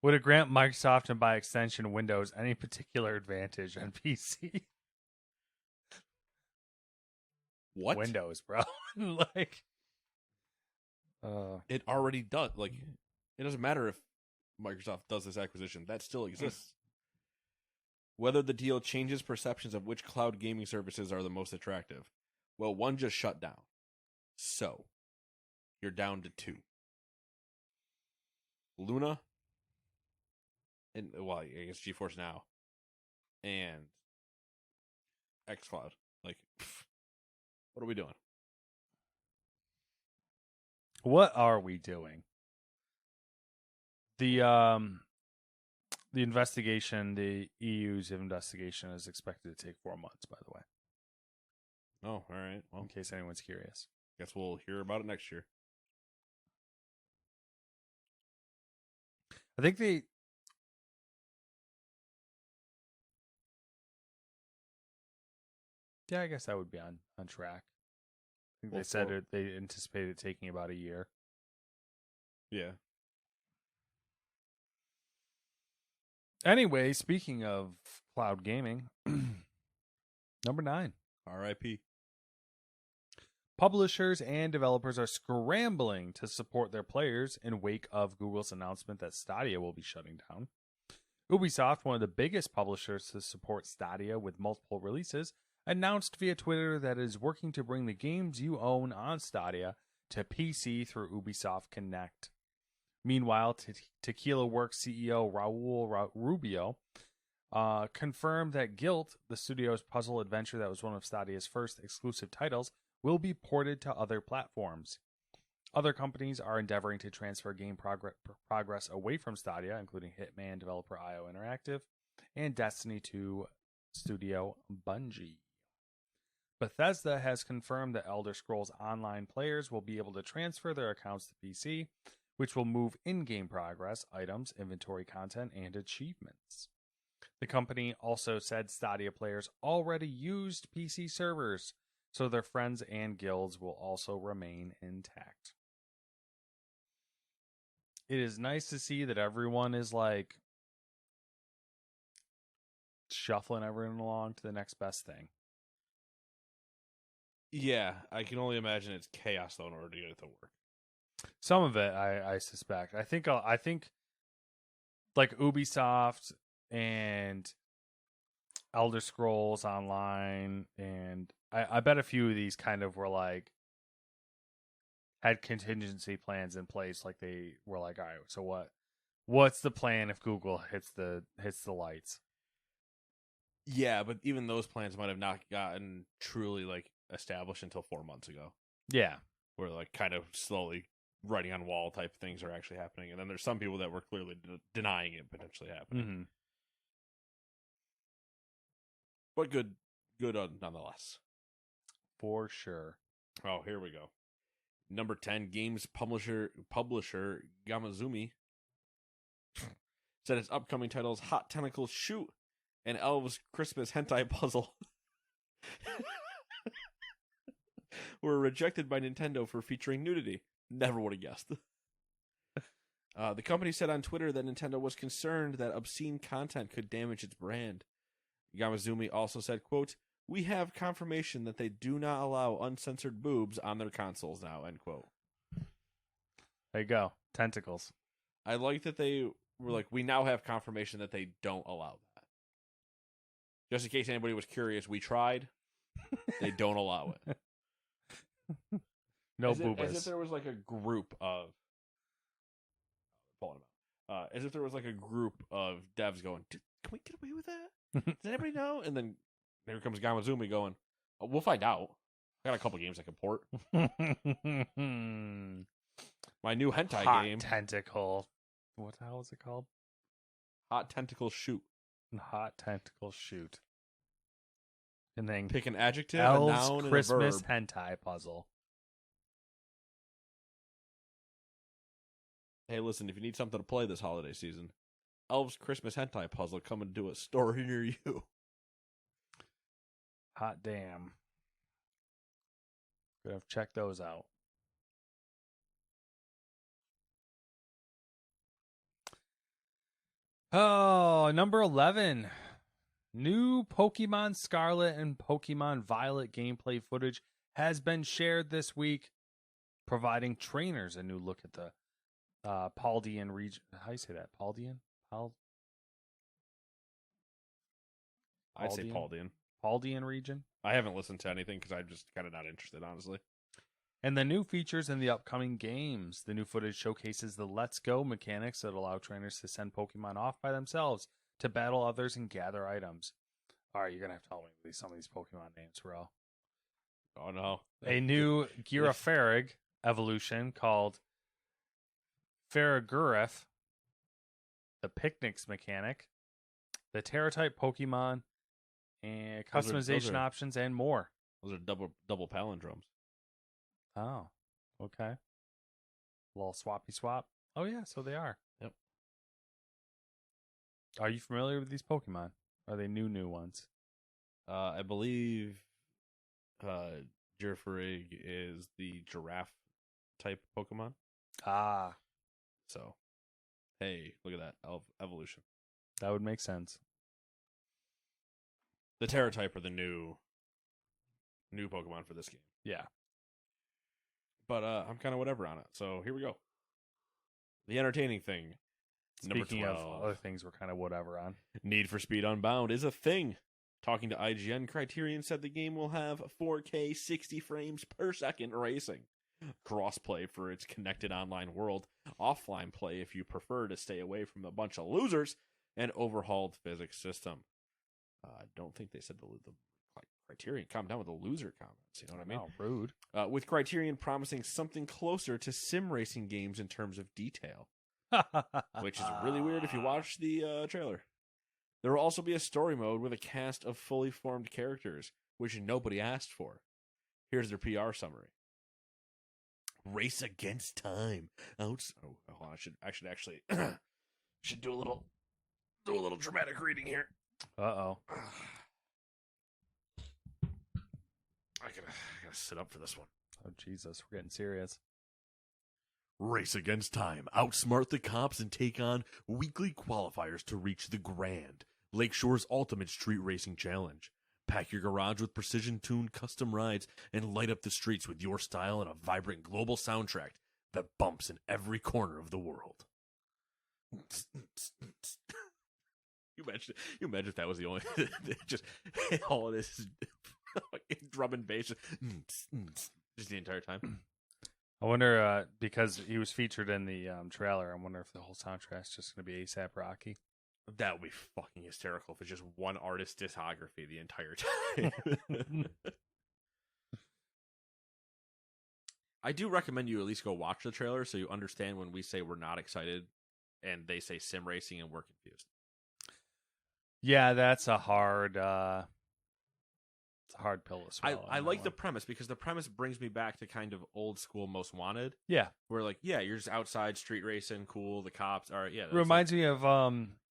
would it grant Microsoft and by extension Windows any particular advantage on PC? What? Windows, bro. Like it already does. Like, it doesn't matter if Microsoft does this acquisition. That still exists. Whether the deal changes perceptions of which cloud gaming services are the most attractive. Well, one just shut down. So, you're down to 2. Luna, and, well, I guess GeForce Now, and xCloud. Like, what are we doing? what are we doing? The investigation, the EU's investigation is expected to take 4 months, by the way. Oh, all right. Well, in case anyone's curious. Guess we'll hear about it next year. I think they... Yeah, I guess that would be on track. I think they said they anticipated taking about a year. Yeah. Anyway, speaking of cloud gaming, number 9. R.I.P. Publishers and developers are scrambling to support their players in wake of Google's announcement that Stadia will be shutting down. Ubisoft, one of the biggest publishers to support Stadia with multiple releases, announced via Twitter that it is working to bring the games you own on Stadia to PC through Ubisoft Connect. Meanwhile, Tequila Works CEO Raul Rubio confirmed that Guilt, the studio's puzzle adventure that was one of Stadia's first exclusive titles, will be ported to other platforms. Other companies are endeavoring to transfer game progress away from Stadia, including Hitman developer IO Interactive and Destiny 2 studio Bungie. Bethesda has confirmed that Elder Scrolls Online players will be able to transfer their accounts to PC, which will move in-game progress, items, inventory content, and achievements. The company also said Stadia players already used PC servers, so their friends and guilds will also remain intact. It is nice to see that everyone is like shuffling everyone along to the next best thing. Yeah, I can only imagine it's chaos though in order to get it to work. Some of it, I suspect. I think like Ubisoft and Elder Scrolls Online, and I bet a few of these kind of were like had contingency plans in place. Like they were like, all right, so what's the plan if Google hits the lights? Yeah, but even those plans might have not gotten truly like established until 4 months ago. Yeah, Where like kind of slowly writing on wall type things are actually happening, and then there's some people that were clearly denying it potentially happening. mm-hmm. But good nonetheless. For sure. Oh, here we go. Number 10, games publisher Gamazumi said its upcoming titles Hot Tentacles Shoot and Elves Christmas Hentai Puzzle were rejected by Nintendo for featuring nudity. Never would have guessed. The company said on Twitter that Nintendo was concerned that obscene content could damage its brand. Gamazumi also said, quote, "We have confirmation that they do not allow uncensored boobs on their consoles now," end quote. There you go. Tentacles. I like that they were like, we now have confirmation that they don't allow that. Just in case anybody was curious, we tried. They don't allow it. No as boobas. As if there was like a group of as if there was like a group of devs going, can we get away with that? Does anybody know? And then here comes Gamazumi going, oh, we'll find out. I got a couple games I can port. My new hentai Hot game. Tentacle. What the hell is it called? Hot Tentacle Shoot. Hot Tentacle Shoot. And then pick an adjective, Elves a noun, Christmas and a verb. hentai puzzle. Hey, listen, if you need something to play this holiday season, Elves Christmas Hentai Puzzle coming to a store near you. Hot damn. Gonna have to check those out. Oh, number 11. New Pokemon Scarlet and Pokemon Violet gameplay footage has been shared this week, providing trainers a new look at the Paldean region. How do you say that? Paldean? I'd say Paldean. Paldean region. I haven't listened to anything because I'm just kind of not interested, honestly. And the new features in the upcoming games. The new footage showcases the Let's Go mechanics that allow trainers to send Pokemon off by themselves to battle others and gather items. All right, you're going to have to help me with some of these Pokemon names, bro. Oh, no. A new Girafarig evolution called Faragurif, the Picnics mechanic, the Terra-type Pokemon, and customization options, and more. Those are double palindromes. Oh, okay. A little swappy swap. Oh, yeah, so they are. Yep. Are you familiar with these Pokemon? Are they new ones? I believe Girafarig is the giraffe type Pokemon. Ah. So, hey, look at that. Evolution. That would make sense. The Terra type are the new Pokemon for this game. Yeah. But I'm kind of whatever on it. So here we go. The entertaining thing. Speaking number 12. of other things we're kind of whatever on. Need for Speed Unbound is a thing. Talking to IGN, Criterion said the game will have 4K 60 frames per second racing. Crossplay for its connected online world. Offline play if you prefer to stay away from a bunch of losers. And overhauled physics system. I don't think they said the Criterion. Calm down with the loser comments. You know what I mean? Oh, rude. With Criterion promising something closer to sim racing games in terms of detail. Which is really weird if you watch the trailer. There will also be a story mode with a cast of fully formed characters, which nobody asked for. Here's their PR summary. Race against time. Hold on, I should actually should do a little dramatic reading here. Uh-oh. I gotta sit up for this one. Oh, Jesus. We're getting serious. Race against time. Outsmart the cops and take on weekly qualifiers to reach the Grand, Lakeshore's ultimate street racing challenge. Pack your garage with precision-tuned custom rides and light up the streets with your style and a vibrant global soundtrack that bumps in every corner of the world. You imagine if that was the only just all of this drum and bass just the entire time. I wonder, because he was featured in the trailer, I wonder if the whole soundtrack's just going to be A$AP Rocky. That would be fucking hysterical if it's just one artist's discography the entire time. I do recommend you at least go watch the trailer so you understand when we say we're not excited and they say sim racing and we're confused. Yeah, that's a hard pill to swallow. I like the premise because the premise brings me back to kind of old school Most Wanted. Yeah. Where like, yeah, you're just outside street racing, cool, the cops are reminds me of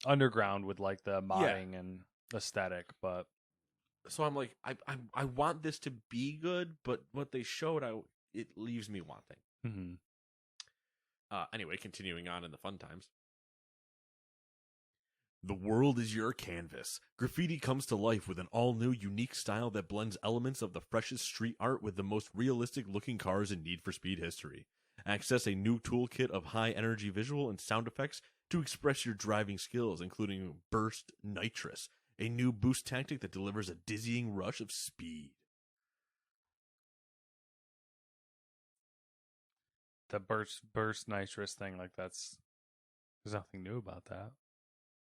Underground with like the modding and aesthetic, but so I'm like I want this to be good, but what they showed it leaves me wanting. Mm-hmm. Anyway, continuing on in the fun times. The world is your canvas. Graffiti comes to life with an all-new, unique style that blends elements of the freshest street art with the most realistic-looking cars in Need for Speed history. Access a new toolkit of high-energy visual and sound effects to express your driving skills, including Burst Nitrous, a new boost tactic that delivers a dizzying rush of speed. The burst nitrous thing, like there's nothing new about that.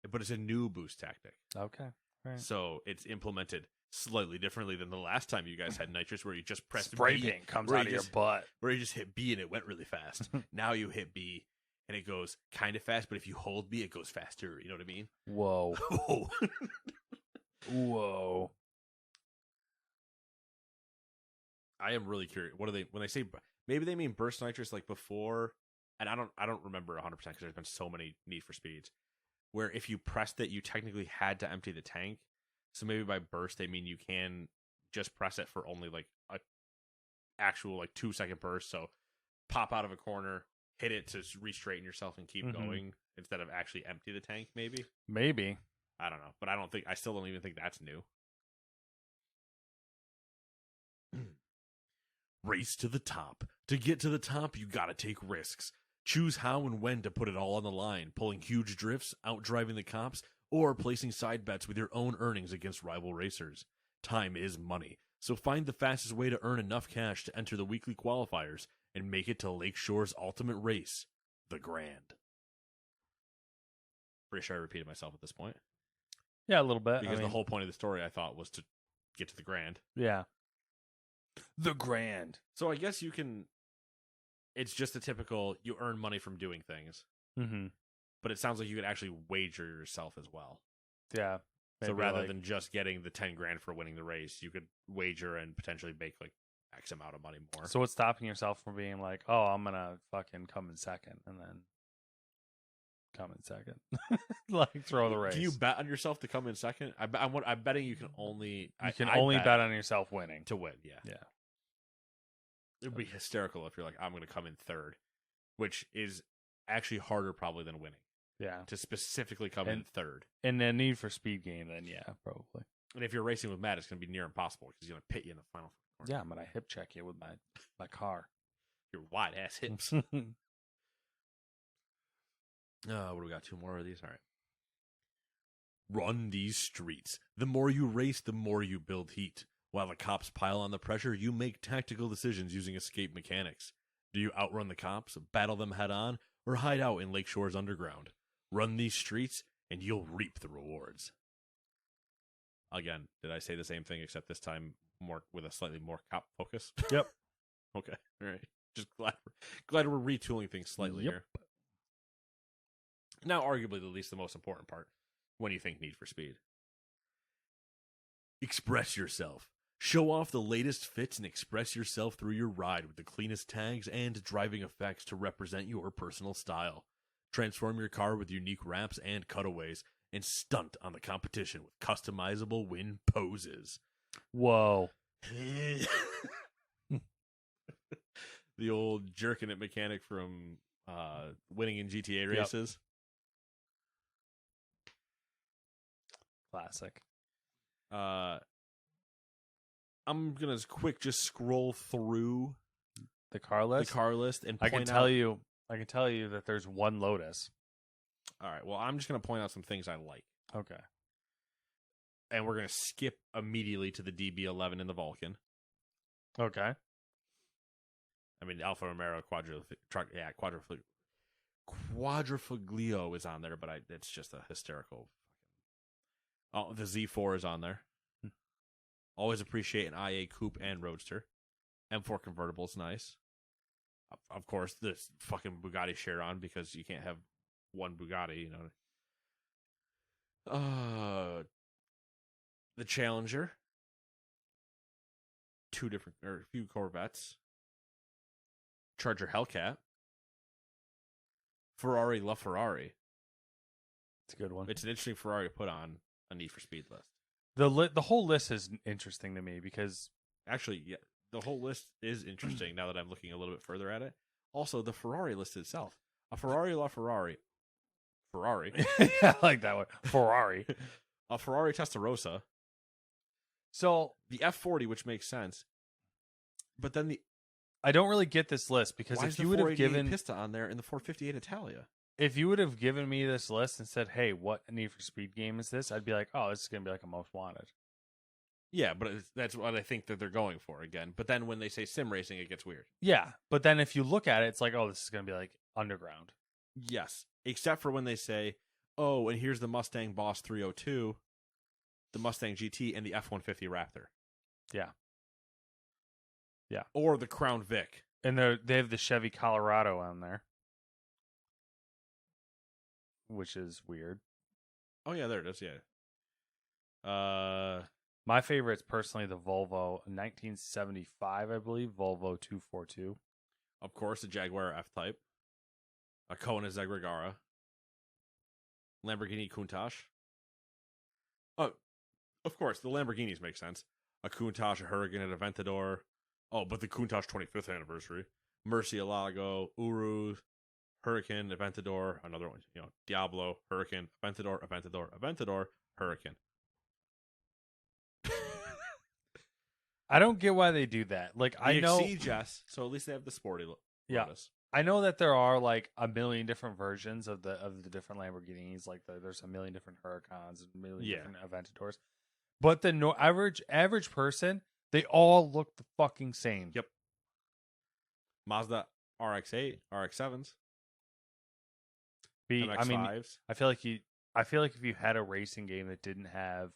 But it's a new boost tactic. Okay. Right. So it's implemented slightly differently than the last time you guys had nitrous, where you just pressed spray B, paint comes out of your butt. Where you just hit B and it went really fast. Now you hit B and it goes kind of fast, but if you hold B, it goes faster. You know what I mean? Whoa. Whoa. I am really curious. What do they when they say? Maybe they mean burst nitrous like before, and I don't remember 100% because there's been so many Need for Speeds. Where if you pressed it, you technically had to empty the tank. So maybe by burst, they mean you can just press it for only like a actual like 2-second burst. So pop out of a corner, hit it to re-straighten yourself and keep going instead of actually empty the tank. Maybe. I don't know, but I still don't even think that's new. Race to the top. To get to the top, you gotta take risks. Choose how and when to put it all on the line, pulling huge drifts, outdriving the cops, or placing side bets with your own earnings against rival racers. Time is money, so find the fastest way to earn enough cash to enter the weekly qualifiers and make it to Lakeshore's ultimate race, the Grand. Pretty sure I repeated myself at this point. Yeah, a little bit. Because the whole point of the story, I thought, was to get to the Grand. Yeah. The Grand. So I guess you can... It's just a typical, you earn money from doing things. Mm-hmm. But it sounds like you could actually wager yourself as well. Yeah. So rather than just getting the 10 grand for winning the race, you could wager and potentially make like X amount of money more. So what's stopping yourself from being like, oh, I'm going to fucking come in second and then come in second? Like throw the race. Can you bet on yourself to come in second? I'm betting you can only... You can only bet on yourself winning. To win, yeah. Yeah. It would be hysterical if you're like, I'm going to come in third, which is actually harder probably than winning. Yeah. To specifically come in third. In a Need for Speed game, then yeah, probably. And if you're racing with Matt, it's going to be near impossible because he's going to pit you in the final corner. Yeah, I'm going to hip check you with my car. Your wide ass hips. What do we got? 2 more of these? All right. Run these streets. The more you race, the more you build heat. While the cops pile on the pressure, you make tactical decisions using escape mechanics. Do you outrun the cops, battle them head on, or hide out in Lakeshore's underground? Run these streets, and you'll reap the rewards. Again, did I say the same thing except this time more with a slightly more cop focus? Yep. Okay. All right. Just glad we're retooling things slightly here. Now, arguably the least the most important part when you think Need for Speed. Express yourself. Show off the latest fits and express yourself through your ride with the cleanest tags and driving effects to represent your personal style. Transform your car with unique wraps and cutaways and stunt on the competition with customizable win poses. Whoa. The old jerking it mechanic from winning in GTA races. Classic. I'm gonna just scroll through The car list. and I point can out. tell you that there's one Lotus. All right. Well, I'm just gonna point out some things I like, Okay. and we're gonna skip immediately to the DB11 and the Vulcan. Okay. I mean, Alfa Romero Quadrifoglio is on there, but it's just a hysterical. Oh, the Z4 is on there. Always appreciate an IA coupe and roadster. M4 convertible is nice. Of course, this fucking Bugatti Chiron, because you can't have one Bugatti, you know. The Challenger, a few Corvettes. Charger Hellcat. Ferrari LaFerrari. It's a good one. It's an interesting Ferrari to put on a Need for Speed list. The whole list is interesting to me because actually, yeah, the whole list is interesting now that I'm looking a little bit further at it. Also, the Ferrari list itself. A Ferrari LaFerrari. Ferrari. I like that one. Ferrari. A Ferrari Testarossa. So the F40, which makes sense. But then I don't really get this list because if you would have given Pista on there in the 458 Italia. If you would have given me this list and said, "Hey, what Need for Speed game is this?" I'd be like, "Oh, this is going to be like a Most Wanted." Yeah, but that's what I think that they're going for again. But then when they say sim racing, it gets weird. Yeah, but then if you look at it, it's like, "Oh, this is going to be like Underground." Yes, except for when they say, "Oh, and here's the Mustang Boss 302, the Mustang GT, and the F-150 Raptor." Yeah. Yeah. Or the Crown Vic. And they have the Chevy Colorado on there, which is weird. Oh, yeah, there it is, yeah. My favorite is personally the Volvo 1975, I believe, Volvo 242. Of course, the Jaguar F-Type. A Kona Zagregara. Lamborghini Countach. Oh, of course, the Lamborghinis make sense. A Countach, a Huracan, an Aventador. Oh, but the Countach 25th anniversary. Murcielago, Urus, Huracan, Aventador, another one. You know, Diablo, Huracan, Aventador, Huracan. I don't get why they do that. Like, I know Exceed, yes. So at least they have the sporty look. Yeah. I know that there are like a million different versions of the different Lamborghinis. Like there's a million different Huracans, a million different Aventadors. But the average person, they all look the fucking same. Yep. Mazda RX-8, RX-7s. I mean, I feel like if you had a racing game that didn't have,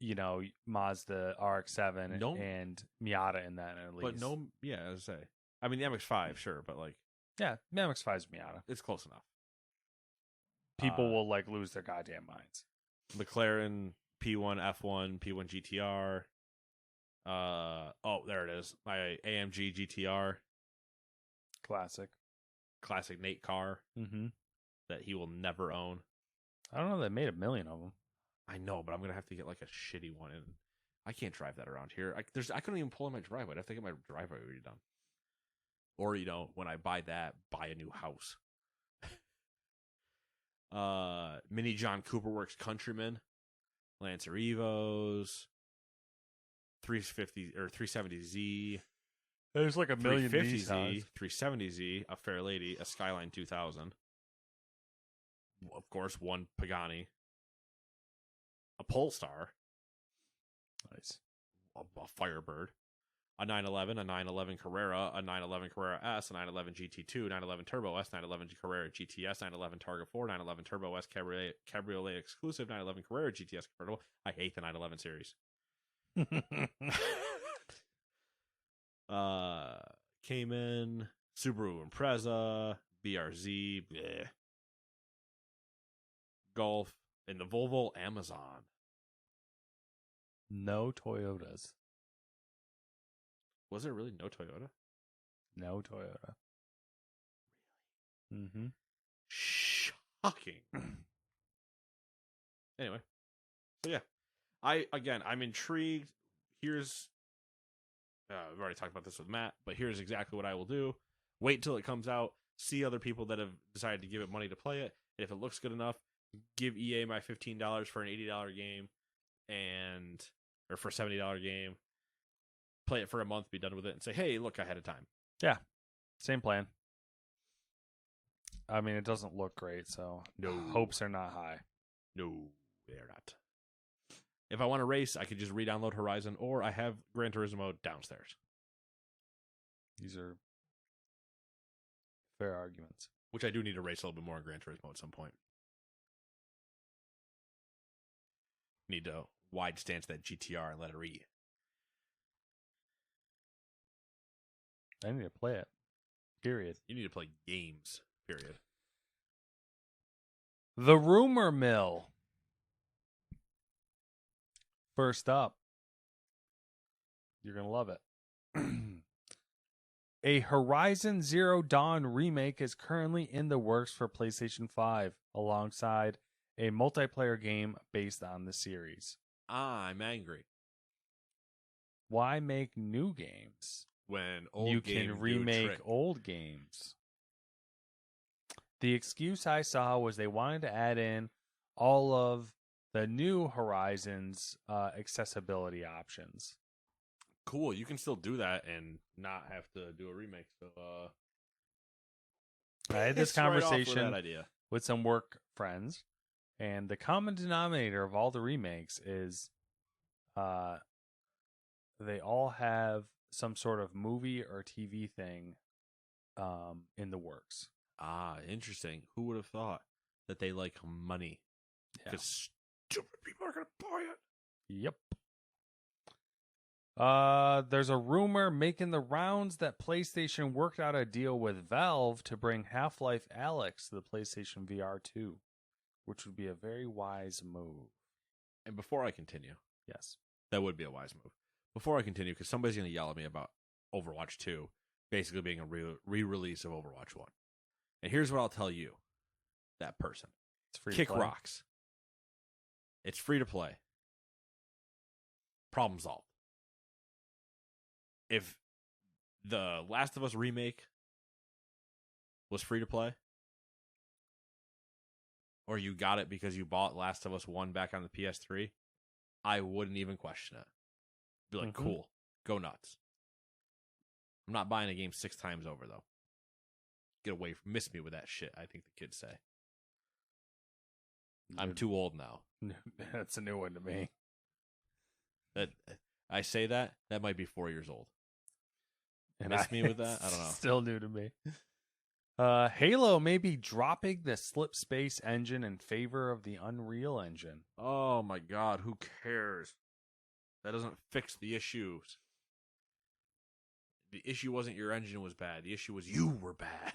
you know, Mazda RX-7 and Miata in that, at least. But no, yeah, as I say. I mean, the MX-5, sure, but like... Yeah, the MX-5's Miata. It's close enough. People will, like, lose their goddamn minds. McLaren P1 F1, P1 GTR. Oh, there it is. My AMG GTR. Classic Nate car. Mm-hmm. That he will never own. I don't know. They made a million of them. I know, but I'm going to have to get, like, a shitty one. And I can't drive that around here. I couldn't even pull in my driveway. I'd have to get my driveway redone. Or, you know, when I buy that, buy a new house. Mini John Cooper Works Countryman, Lancer Evos, 350 or 370Z. There's like a million 350Z, 370Z, a Fair Lady, a Skyline 2000. Of course, one Pagani, a Polestar. Nice. A Firebird. A 911, a 911 Carrera, a 911 Carrera S, a 911 GT2, 911 Turbo S, 911 Carrera GTS, 911 Targa 4, 911 Turbo S Cabriolet Exclusive, 911 Carrera GTS Convertible. I hate the 911 series. Cayman, Subaru Impreza, BRZ, bleh. Golf, and the Volvo Amazon. No Toyotas. Was there really no Toyota? No Toyota. Mm-hmm. Shocking. Anyway, so yeah, I'm intrigued. Here's we've already talked about this with Matt, but here's exactly what I will do. Wait till it comes out, see other people that have decided to give it money to play it, and if it looks good enough, give EA my $15 for an $80 game, or for a $70 game, play it for a month, be done with it, and say, hey, look, I had a time. Yeah, same plan. I mean, it doesn't look great, so hopes are not high. No, they're not. If I want to race, I could just re-download Horizon, or I have Gran Turismo downstairs. These are fair arguments. Which I do need to race a little bit more in Gran Turismo at some point. Need to wide stance that GTR and let it eat. I need to play it. Period. You need to play games. Period. The rumor mill. First up, you're going to love it. A Horizon Zero Dawn remake is currently in the works for PlayStation 5, alongside a multiplayer game based on the series. I'm angry. Why make new games when old you games can remake old games? The excuse I saw was they wanted to add in all of the new Horizons accessibility options. Cool, you can still do that and not have to do a remake. So I had this conversation right with some work friends, and the common denominator of all the remakes is they all have some sort of movie or TV thing in the works. Ah, interesting. Who would have thought that they like money? Because stupid people are going to buy it. Yep. There's a rumor making the rounds that PlayStation worked out a deal with Valve to bring Half-Life Alyx to the PlayStation VR 2, which would be a very wise move. And before I continue, yes, that would be a wise move. Before I continue, because somebody's going to yell at me about Overwatch 2 basically being a re-release of Overwatch 1. And here's what I'll tell you, that person. It's free Kick to play. rocks. It's free to play. Problem solved. If the Last of Us remake was free to play, or you got it because you bought Last of Us 1 back on the PS3, I wouldn't even question it. Be like, cool, go nuts. I'm not buying a game 6 times over, though. Get away from, miss me with that shit, I think the kids say. I'm too old now. That's a new one to me. That I say that might be 4 years old. And miss me with that? I don't know. Still new to me. Halo may be dropping the Slip Space engine in favor of the Unreal Engine. Oh my god, who cares? That doesn't fix the issues. The issue wasn't your engine was bad. The issue was you were bad.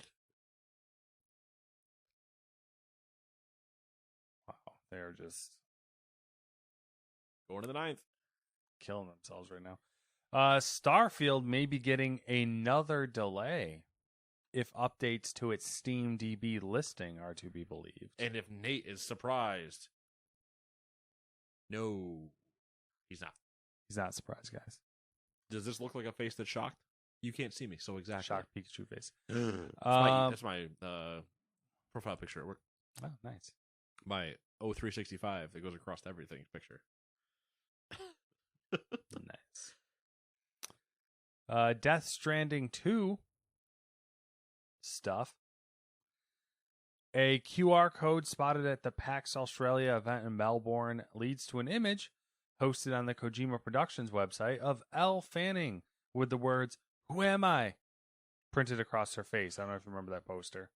Wow, they're just going to the 9th. Killing themselves right now. Starfield may be getting another delay if updates to its Steam DB listing are to be believed. And if Nate is surprised. No, he's not. He's not surprised, guys. Does this look like a face that's shocked? You can't see me, so exactly. Shocked Pikachu face. That's my profile picture at work. Oh, nice. My 0365 that goes across everything picture. Nice. Death Stranding 2 stuff. A QR code spotted at the PAX Australia event in Melbourne leads to an image posted on the Kojima Productions website of Elle Fanning with the words, "Who am I?" printed across her face. I don't know if you remember that poster.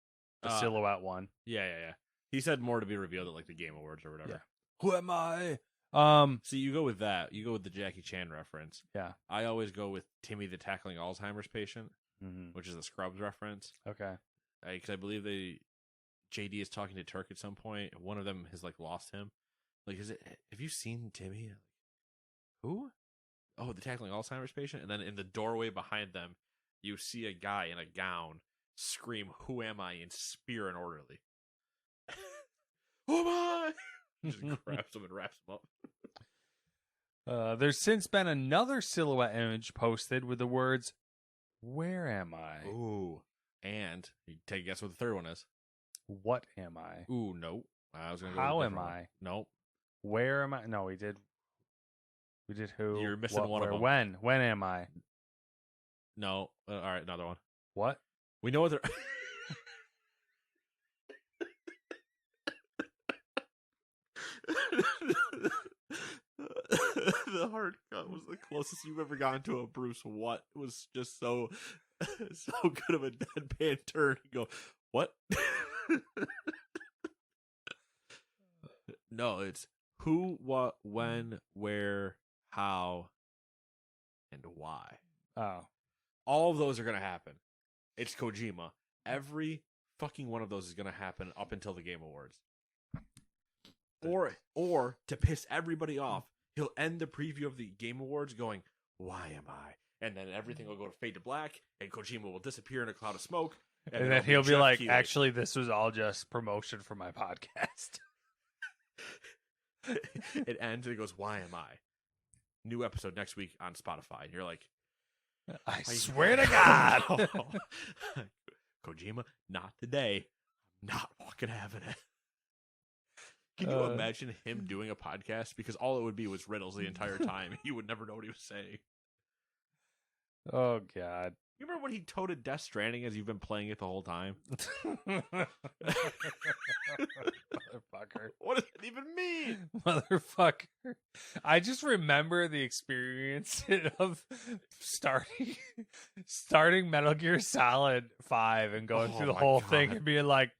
The silhouette one. Yeah. He said more to be revealed at like the Game Awards or whatever. Yeah. Who am I? See, you go with that. You go with the Jackie Chan reference. Yeah. I always go with Timmy the Tackling Alzheimer's Patient, which is a Scrubs reference. Okay. Because I believe JD is talking to Turk at some point. One of them has like lost him. Like, have you seen Timmy? Who? Oh, the Tackling Alzheimer's Patient. And then in the doorway behind them, you see a guy in a gown scream, "Who am I?" and spear an orderly. Who am I? Just grabs them and wraps them up. There's since been another silhouette image posted with the words, "Where am I? Ooh. And you take a guess what the third one is. What am I? Ooh, no. I was gonna go How with a am different one. I? Nope. Where am I?" No, we did. We did who? You're missing what, one of where, them. When? When am I? No. All right, another one. What? We know what they're. The hard cut was the closest you've ever gotten to a Bruce What. It was just so good of a deadpan turn. You go, what? No, it's who, what, when, where, how, and why. Oh. All of those are going to happen. It's Kojima. Every fucking one of those is going to happen up until the Game Awards. Or to piss everybody off, he'll end the preview of the Game Awards going, "Why am I?" And then everything will go to fade to black, and Kojima will disappear in a cloud of smoke. And then he'll be like, "Actually, this was all just promotion for my podcast." It ends and it goes, "Why am I?" New episode next week on Spotify. And you're like, I swear to God. Kojima, not today. I'm not fucking having it. Can you imagine him doing a podcast? Because all it would be was riddles the entire time. He would never know what he was saying. Oh, God. You remember when he toted Death Stranding as you've been playing it the whole time? Motherfucker. What does it even mean? Motherfucker. I just remember the experience of starting Metal Gear Solid 5 and going through the whole thing and being like,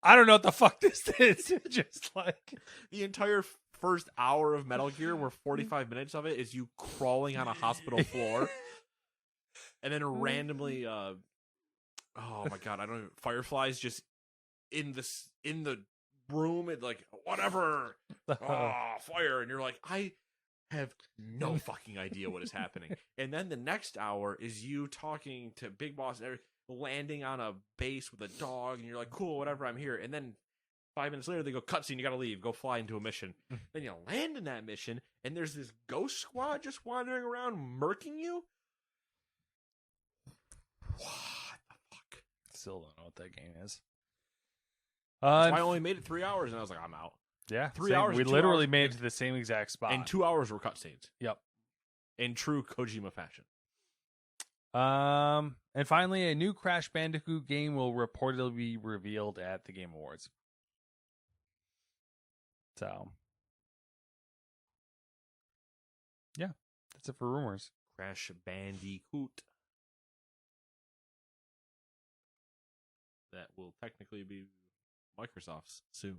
I don't know what the fuck this is. Just like the entire first hour of Metal Gear, where 45 minutes of it is you crawling on a hospital floor. And then randomly, oh my God, I don't know, fireflies just in the room, and like, whatever, fire. And you're like, I have no fucking idea what is happening. And then the next hour is you talking to Big Boss and landing on a base with a dog, and you're like, cool, whatever, I'm here. And then 5 minutes later, they go, cutscene, you gotta leave, go fly into a mission. Then you land in that mission, and there's this ghost squad just wandering around murking you. What the fuck? Still don't know what that game is. That's why I only made it 3 hours, and I was like, I'm out. Yeah, 3 hours. We literally made it to the same exact spot. And 2 hours were cutscenes. Yep. In true Kojima fashion. And finally, a new Crash Bandicoot game will reportedly be revealed at the Game Awards. So, yeah, that's it for rumors. Crash Bandicoot. That will technically be Microsoft's soon.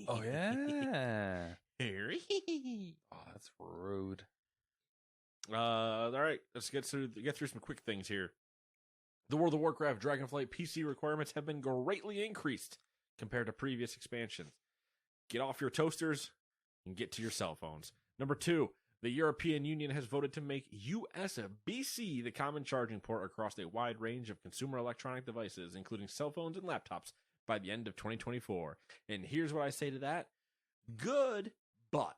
Oh, yeah. Oh, that's rude. All right, let's get through some quick things here. The World of Warcraft Dragonflight PC requirements have been greatly increased compared to previous expansions. Get off your toasters and get to your cell phones. Number 2, the European Union has voted to make USB-C the common charging port across a wide range of consumer electronic devices, including cell phones and laptops, by the end of 2024. And here's what I say to that. Good, but.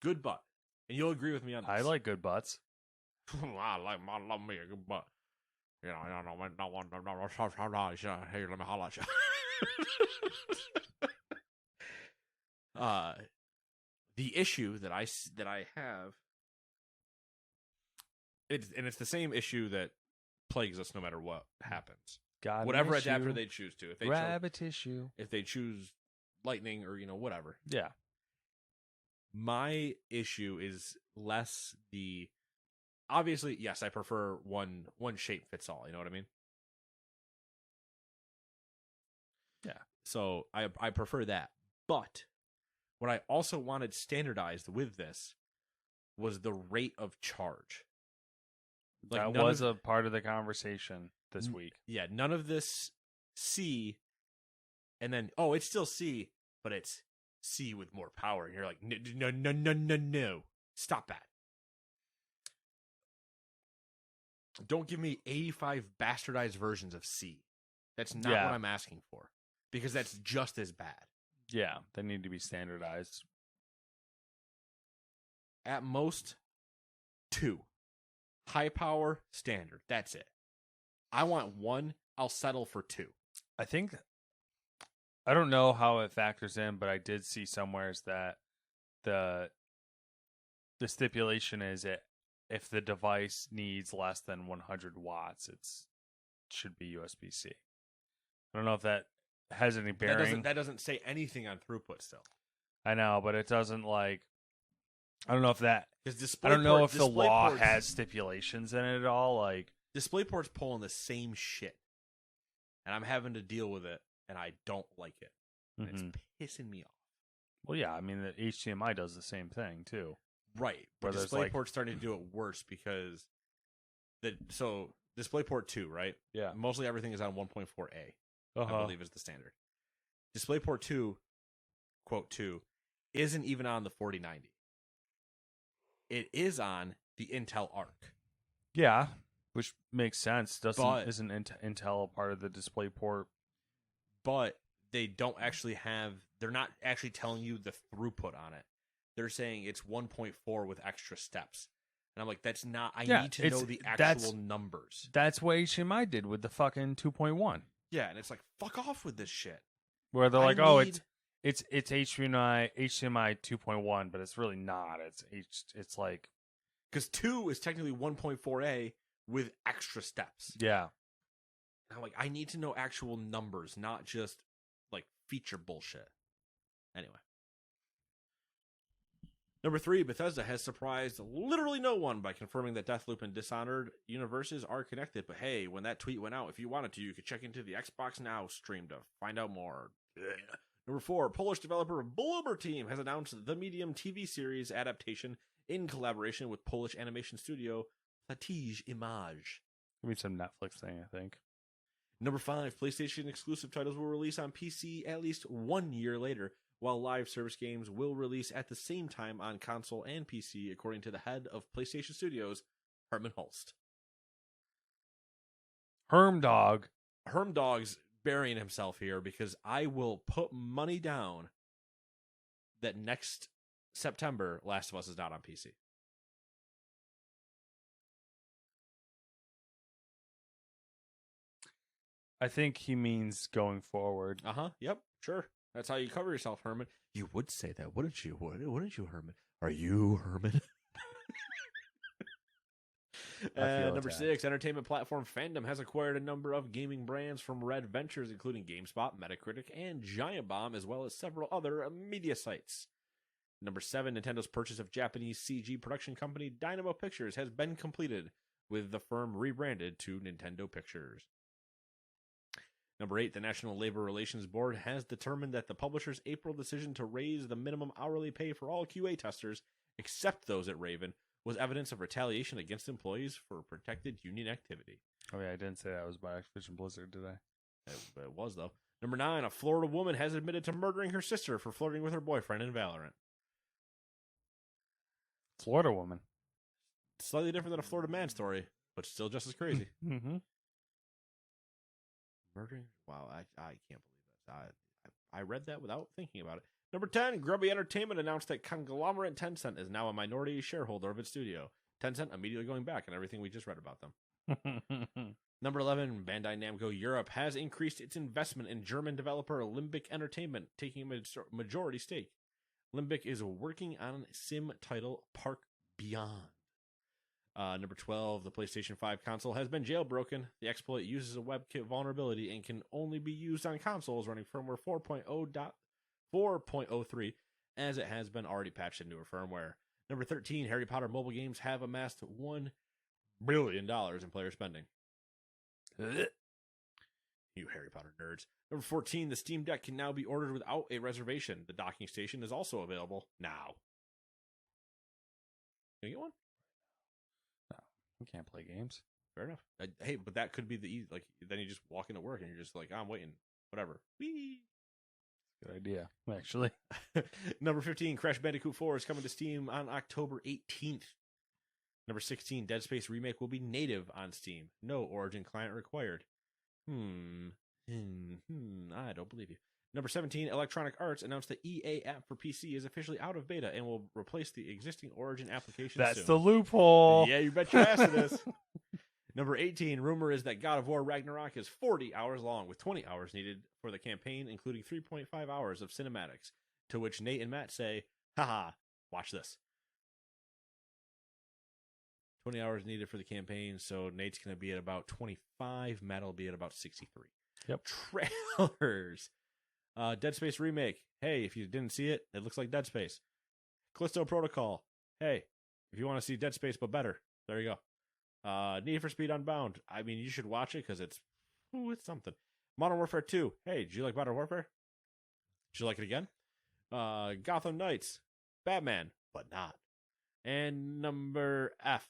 And you'll agree with me on this. I like good butts. I love me a good butt. You know, I don't want here, let me holler at you. The issue that I have, it's the same issue that plagues us no matter what happens. Whatever adapter they choose to. If they rabbit issue. If they choose Lightning or whatever. Yeah. My issue is less the. Obviously, yes, I prefer one shape fits all. You know what I mean? Yeah. So I prefer that. But what I also wanted standardized with this was the rate of charge. Like that was a part of the conversation this week. Yeah, none of this C, and then, it's still C, but it's C with more power. And you're like, no. Stop that. Don't give me 85 bastardized versions of C. That's not what I'm asking for. Because that's just as bad. Yeah, they need to be standardized. At most, 2. High power, standard. That's it. I want 1. I'll settle for 2. I think, I don't know how it factors in, but I did see somewheres that the stipulation is it if the device needs less than 100 watts, it should be USB-C. I don't know if that has any bearing. That doesn't say anything on throughput still. I know, but it doesn't like. I don't know if that. I don't know if the law has stipulations in it at all. Like DisplayPort's pulling the same shit, and I'm having to deal with it, and I don't like it. It's pissing me off. Well, yeah, I mean the HDMI does the same thing too. Right, but DisplayPort's starting to do it worse because DisplayPort 2, right? Yeah, mostly everything is on 1.4A. I believe is the standard. DisplayPort 2, quote 2, isn't even on the 4090. It is on the Intel Arc. Yeah, which makes sense. Isn't Intel a part of the DisplayPort? But they don't actually have. They're not actually telling you the throughput on it. They're saying it's 1.4 with extra steps. And I'm like, that's not. I need to know the actual numbers. That's what HDMI did with the fucking 2.1. Yeah, and it's like, fuck off with this shit. Where they're like, oh, it's HDMI 2.1, but it's really not. It's like because 2 is technically 1.4A with extra steps. Yeah. And I'm like, I need to know actual numbers, not just like feature bullshit. Anyway. Number 3, Bethesda has surprised literally no one by confirming that Deathloop and Dishonored universes are connected. But hey, when that tweet went out, if you wanted to, you could check into the Xbox Now stream to find out more. Number 4, Polish developer Bloober Team has announced the Medium TV series adaptation in collaboration with Polish animation studio Platij Image. Maybe some Netflix thing, I think. Number 5, PlayStation exclusive titles will release on PC at least 1 year later, while live service games will release at the same time on console and PC, according to the head of PlayStation Studios, Herman Hulst. Hermdog's burying himself here because I will put money down that next September, Last of Us is not on PC. I think he means going forward. Yep, sure. That's how you cover yourself, Herman. You would say that, wouldn't you? Wouldn't you, Herman? Are you Herman? Number 6, entertainment platform Fandom has acquired a number of gaming brands from Red Ventures, including GameSpot, Metacritic, and Giant Bomb, as well as several other media sites. Number 7, Nintendo's purchase of Japanese CG production company Dynamo Pictures has been completed, with the firm rebranded to Nintendo Pictures. Number 8, the National Labor Relations Board has determined that the publisher's April decision to raise the minimum hourly pay for all QA testers, except those at Raven, was evidence of retaliation against employees for protected union activity. Oh yeah, I didn't say that was by Activision Blizzard, did I? It was, though. Number 9, a Florida woman has admitted to murdering her sister for flirting with her boyfriend in Valorant. Florida woman. Slightly different than a Florida man story, but still just as crazy. Mm-hmm. Murdering? Wow, I can't believe this. I read that without thinking about it. Number 10, Grubby Entertainment announced that conglomerate Tencent is now a minority shareholder of its studio. Tencent immediately going back on everything we just read about them. Number 11, Bandai Namco Europe has increased its investment in German developer Limbic Entertainment, taking a majority stake. Limbic is working on sim title Park Beyond. Number 12, the PlayStation 5 console has been jailbroken. The exploit uses a WebKit vulnerability and can only be used on consoles running firmware 4.03, as it has been already patched into newer firmware. Number 13, Harry Potter mobile games have amassed $1 billion in player spending. You Harry Potter nerds. Number 14, the Steam Deck can now be ordered without a reservation. The docking station is also available now. Can you get one? You can't play games. Fair enough. Hey, but that could be the easy. Like, then you just walk into work and you're just like, I'm waiting. Whatever. Whee! Good idea, actually. Number 15, Crash Bandicoot 4 is coming to Steam on October 18th. Number 16, Dead Space Remake will be native on Steam. No Origin client required. I'm I don't believe you. Number 17, Electronic Arts announced the EA app for PC is officially out of beta and will replace the existing Origin application That's soon. the loophole. Yeah, you bet your ass it is. Number 18, rumor is that God of War Ragnarok is 40 hours long, with 20 hours needed for the campaign, including 3.5 hours of cinematics. To which Nate and Matt say, haha, watch this. 20 hours needed for the campaign, so Nate's going to be at about 25, Matt will be at about 63. Yep. Trailers. Dead Space Remake. Hey, if you didn't see it, it looks like Dead Space. Callisto Protocol. Hey, if you want to see Dead Space but better, there you go. Need for Speed Unbound. I mean, you should watch it because it's something. Modern Warfare 2. Hey, did you like Modern Warfare? Did you like it again? Gotham Knights. Batman, but not. And number F.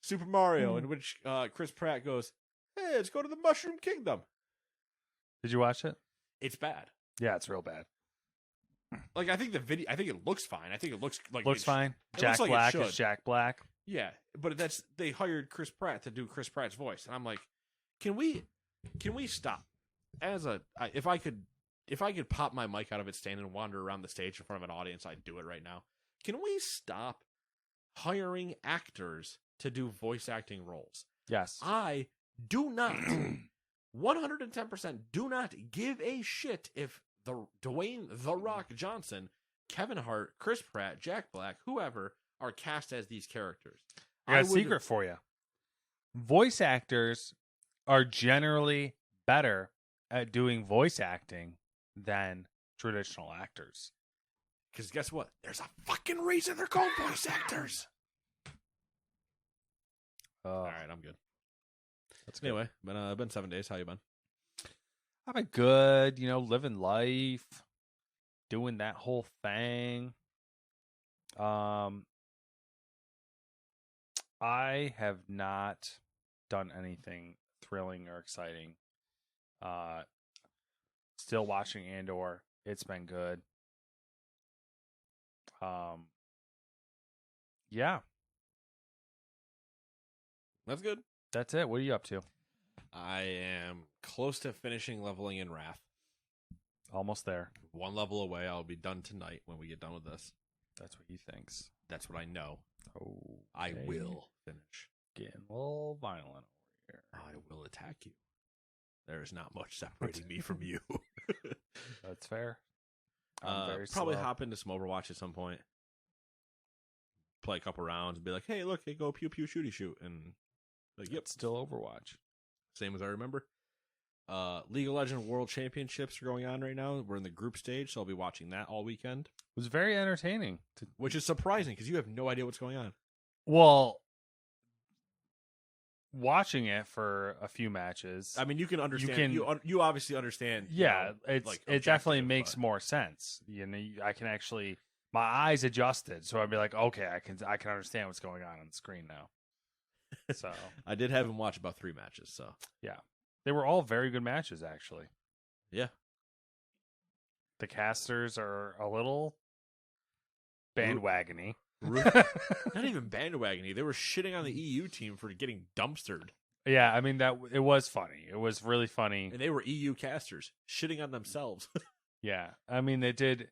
Super Mario, in which Chris Pratt goes, hey, let's go to the Mushroom Kingdom. Did you watch it? It's bad. Yeah, it's real bad. Like, I think it looks fine. I think it looks like fine. it Jack looks like it Black should. is Jack Black. Yeah, but they hired Chris Pratt to do Chris Pratt's voice, and I'm like, can we stop? If I could pop my mic out of its stand and wander around the stage in front of an audience, I'd do it right now. Can we stop hiring actors to do voice acting roles? Yes. I do not 110% do not give a shit if Dwayne The Rock Johnson, Kevin Hart, Chris Pratt, Jack Black, whoever are cast as these characters. I got a secret for you. Voice actors are generally better at doing voice acting than traditional actors. Because guess what? There's a fucking reason they're called voice actors. All right, I'm good. That's good. Anyway, been 7 days. How you been? I've been good, living life, doing that whole thing. I have not done anything thrilling or exciting. Still watching Andor. It's been good. Yeah. That's good. That's it. What are you up to? I am close to finishing leveling in Wrath. Almost there. One level away. I'll be done tonight when we get done with this. That's what he thinks. That's what I know. Oh, I will finish. Getting a little violent over here. I will attack you. There is not much separating me from you. That's fair. I'm very probably slow. hop into some Overwatch at some point. Play a couple rounds and be like, hey, look, hey, go pew pew shooty shoot. And like, yep. It's still Overwatch. Same as I remember. League of Legends World Championships are going on right now. We're in the group stage, so I'll be watching that all weekend. It was very entertaining. Which is surprising because you have no idea what's going on. Well, watching it for a few matches. I mean, you can understand. You obviously understand. Yeah, it definitely makes but... more sense. I can actually my eyes adjusted, so I'd be like, okay, I can understand what's going on the screen now. So I did have him watch about 3 matches. So yeah, they were all very good matches, actually. Yeah, the casters are a little bandwagony. Not even bandwagony. They were shitting on the EU team for getting dumpstered. Yeah, I mean that it was funny. It was really funny, and they were EU casters shitting on themselves. Yeah, I mean they did.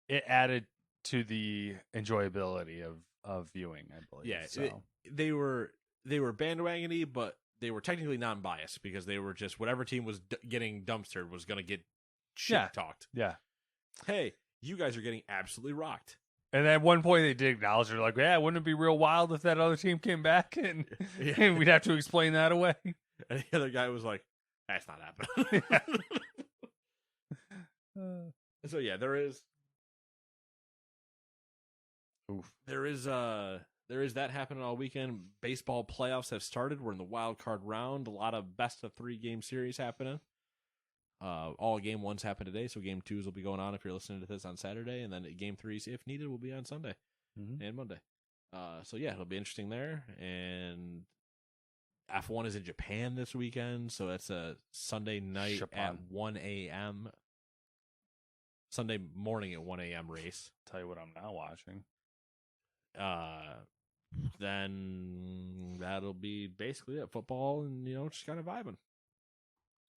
It added to the enjoyability of viewing, I believe. Yeah, so. They were bandwagony, but they were technically non-biased because they were just whatever team was getting dumpstered was going to get shit talked. Yeah. Hey, you guys are getting absolutely rocked. And at one point they did acknowledge, they're like, yeah, wouldn't it be real wild if that other team came back and, and we'd have to explain that away? And the other guy was like, that's not happening. So yeah, there is that happening all weekend. Baseball playoffs have started. We're in the wild card round. A lot of best of 3 game series happening. All game 1s happen today, so game 2s will be going on if you're listening to this on Saturday, and then game 3s, if needed, will be on Sunday and Monday. So yeah, it'll be interesting there. And F1 is in Japan this weekend, so that's a Sunday night at 1 a.m. Sunday morning at 1 a.m. race. Tell you what I'm now watching. Then that'll be basically it. Football and, just kind of vibing.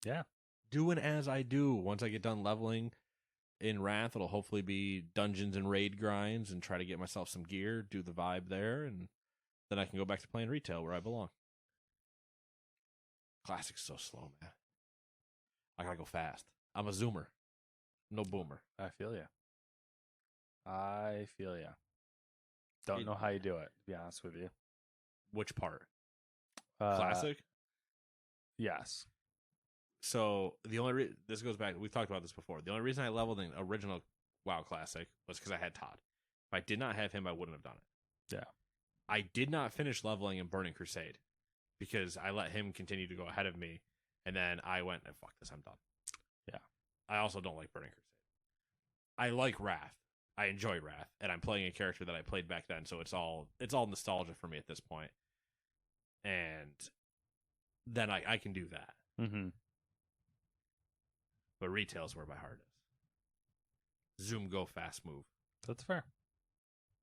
Yeah. Doing as I do. Once I get done leveling in Wrath, it'll hopefully be dungeons and raid grinds and try to get myself some gear, do the vibe there, and then I can go back to playing retail where I belong. Classic's so slow, man. I gotta go fast. I'm a zoomer, no boomer. I feel ya. Don't know how you do it, to be honest with you. Which part? Classic? Yes. So the only this goes back. We've talked about this before. The only reason I leveled in original WoW Classic was because I had Todd. If I did not have him, I wouldn't have done it. Yeah. I did not finish leveling in Burning Crusade because I let him continue to go ahead of me, and then I went and fuck this. I'm done. Yeah. I also don't like Burning Crusade. I like Wrath. I enjoy Wrath, and I'm playing a character that I played back then, so it's all nostalgia for me at this point. And then I can do that. Mm-hmm. But retail is where my heart is. Zoom, go, fast move. That's fair.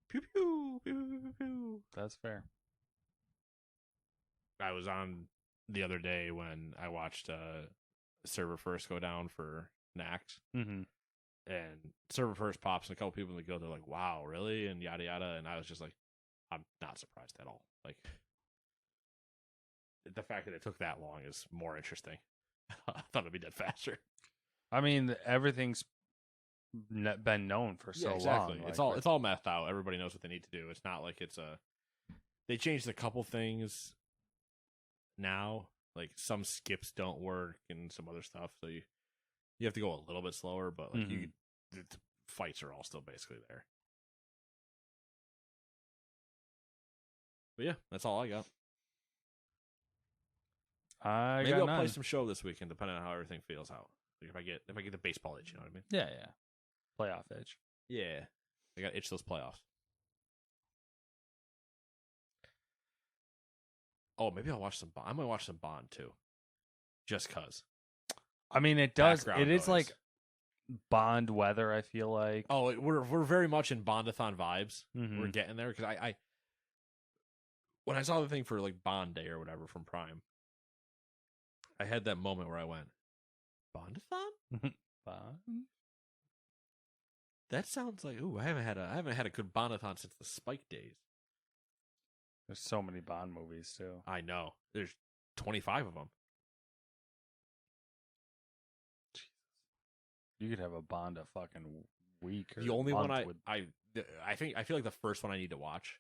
Pew pew pew pew pew pew. That's fair. I was on the other day when I watched server first go down for Nax. Mm-hmm. And server first pops and a couple people in the guild are like, wow, really? And yada yada. And I was just like, I'm not surprised at all. Like, the fact that it took that long is more interesting. I thought it'd be dead faster. I mean, everything's been known for so exactly. long. It's all mathed out. Everybody knows what they need to do. It's not like it's a. They changed a couple things now. Like some skips don't work and some other stuff. So you have to go a little bit slower, but like the fights are all still basically there. But yeah, that's all I got. Maybe I'll play some show this weekend, depending on how everything feels out. Like if I get the baseball itch, you know what I mean? Yeah. Playoff itch. Yeah, I got to itch those playoffs. Oh, maybe I'll watch some. I might watch some Bond too, just cause. I mean, it does. Background it is noise. like Bond weather. I feel like. Oh, we're very much in Bondathon vibes. Mm-hmm. We're getting there because I when I saw the thing for like Bond Day or whatever from Prime, I had that moment where I went, Bondathon? Bond? That sounds like I haven't had a good Bondathon since the Spike days. There's so many Bond movies too. I know. There's 25 of them. You could have a Bond a fucking week. Or the only one would... I feel like the first one I need to watch.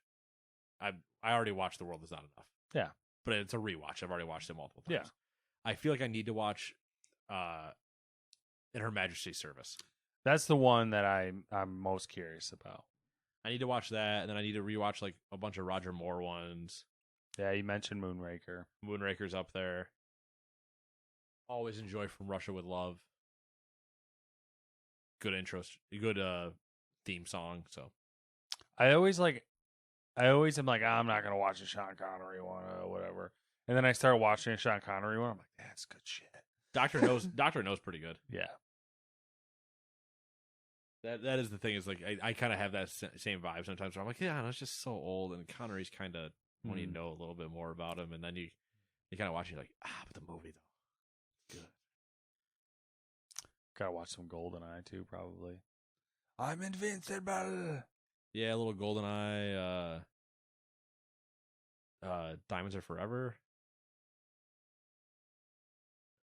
I already watched The World Is Not Enough. Yeah, but it's a rewatch. I've already watched it multiple times. Yeah, I feel like I need to watch In Her Majesty's Service. That's the one that I'm most curious about. I need to watch that, and then I need to rewatch like a bunch of Roger Moore ones. Yeah, you mentioned Moonraker. Moonraker's up there. Always enjoy From Russia with Love. Good intro, good theme song. So I always am like, I'm not gonna watch a Sean Connery one or whatever. And then I start watching a Sean Connery one. I'm like, that's good shit. Doctor Knows pretty good. Yeah. That is the thing, is like I kind of have that same vibe sometimes where I'm like, yeah, it's just so old, and Connery's kind of when you know a little bit more about him, and then you kind of watch it, you're like, but the movie though, good. Gotta watch some GoldenEye too, probably. I'm invincible. Yeah, a little GoldenEye. Diamonds Are Forever.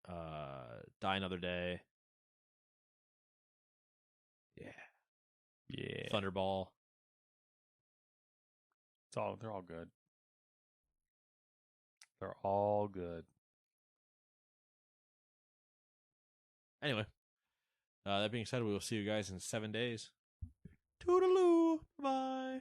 Die Another Day. Yeah. Thunderball. They're all good. They're all good. Anyway, that being said, we will see you guys in 7 days. Toodaloo. Bye.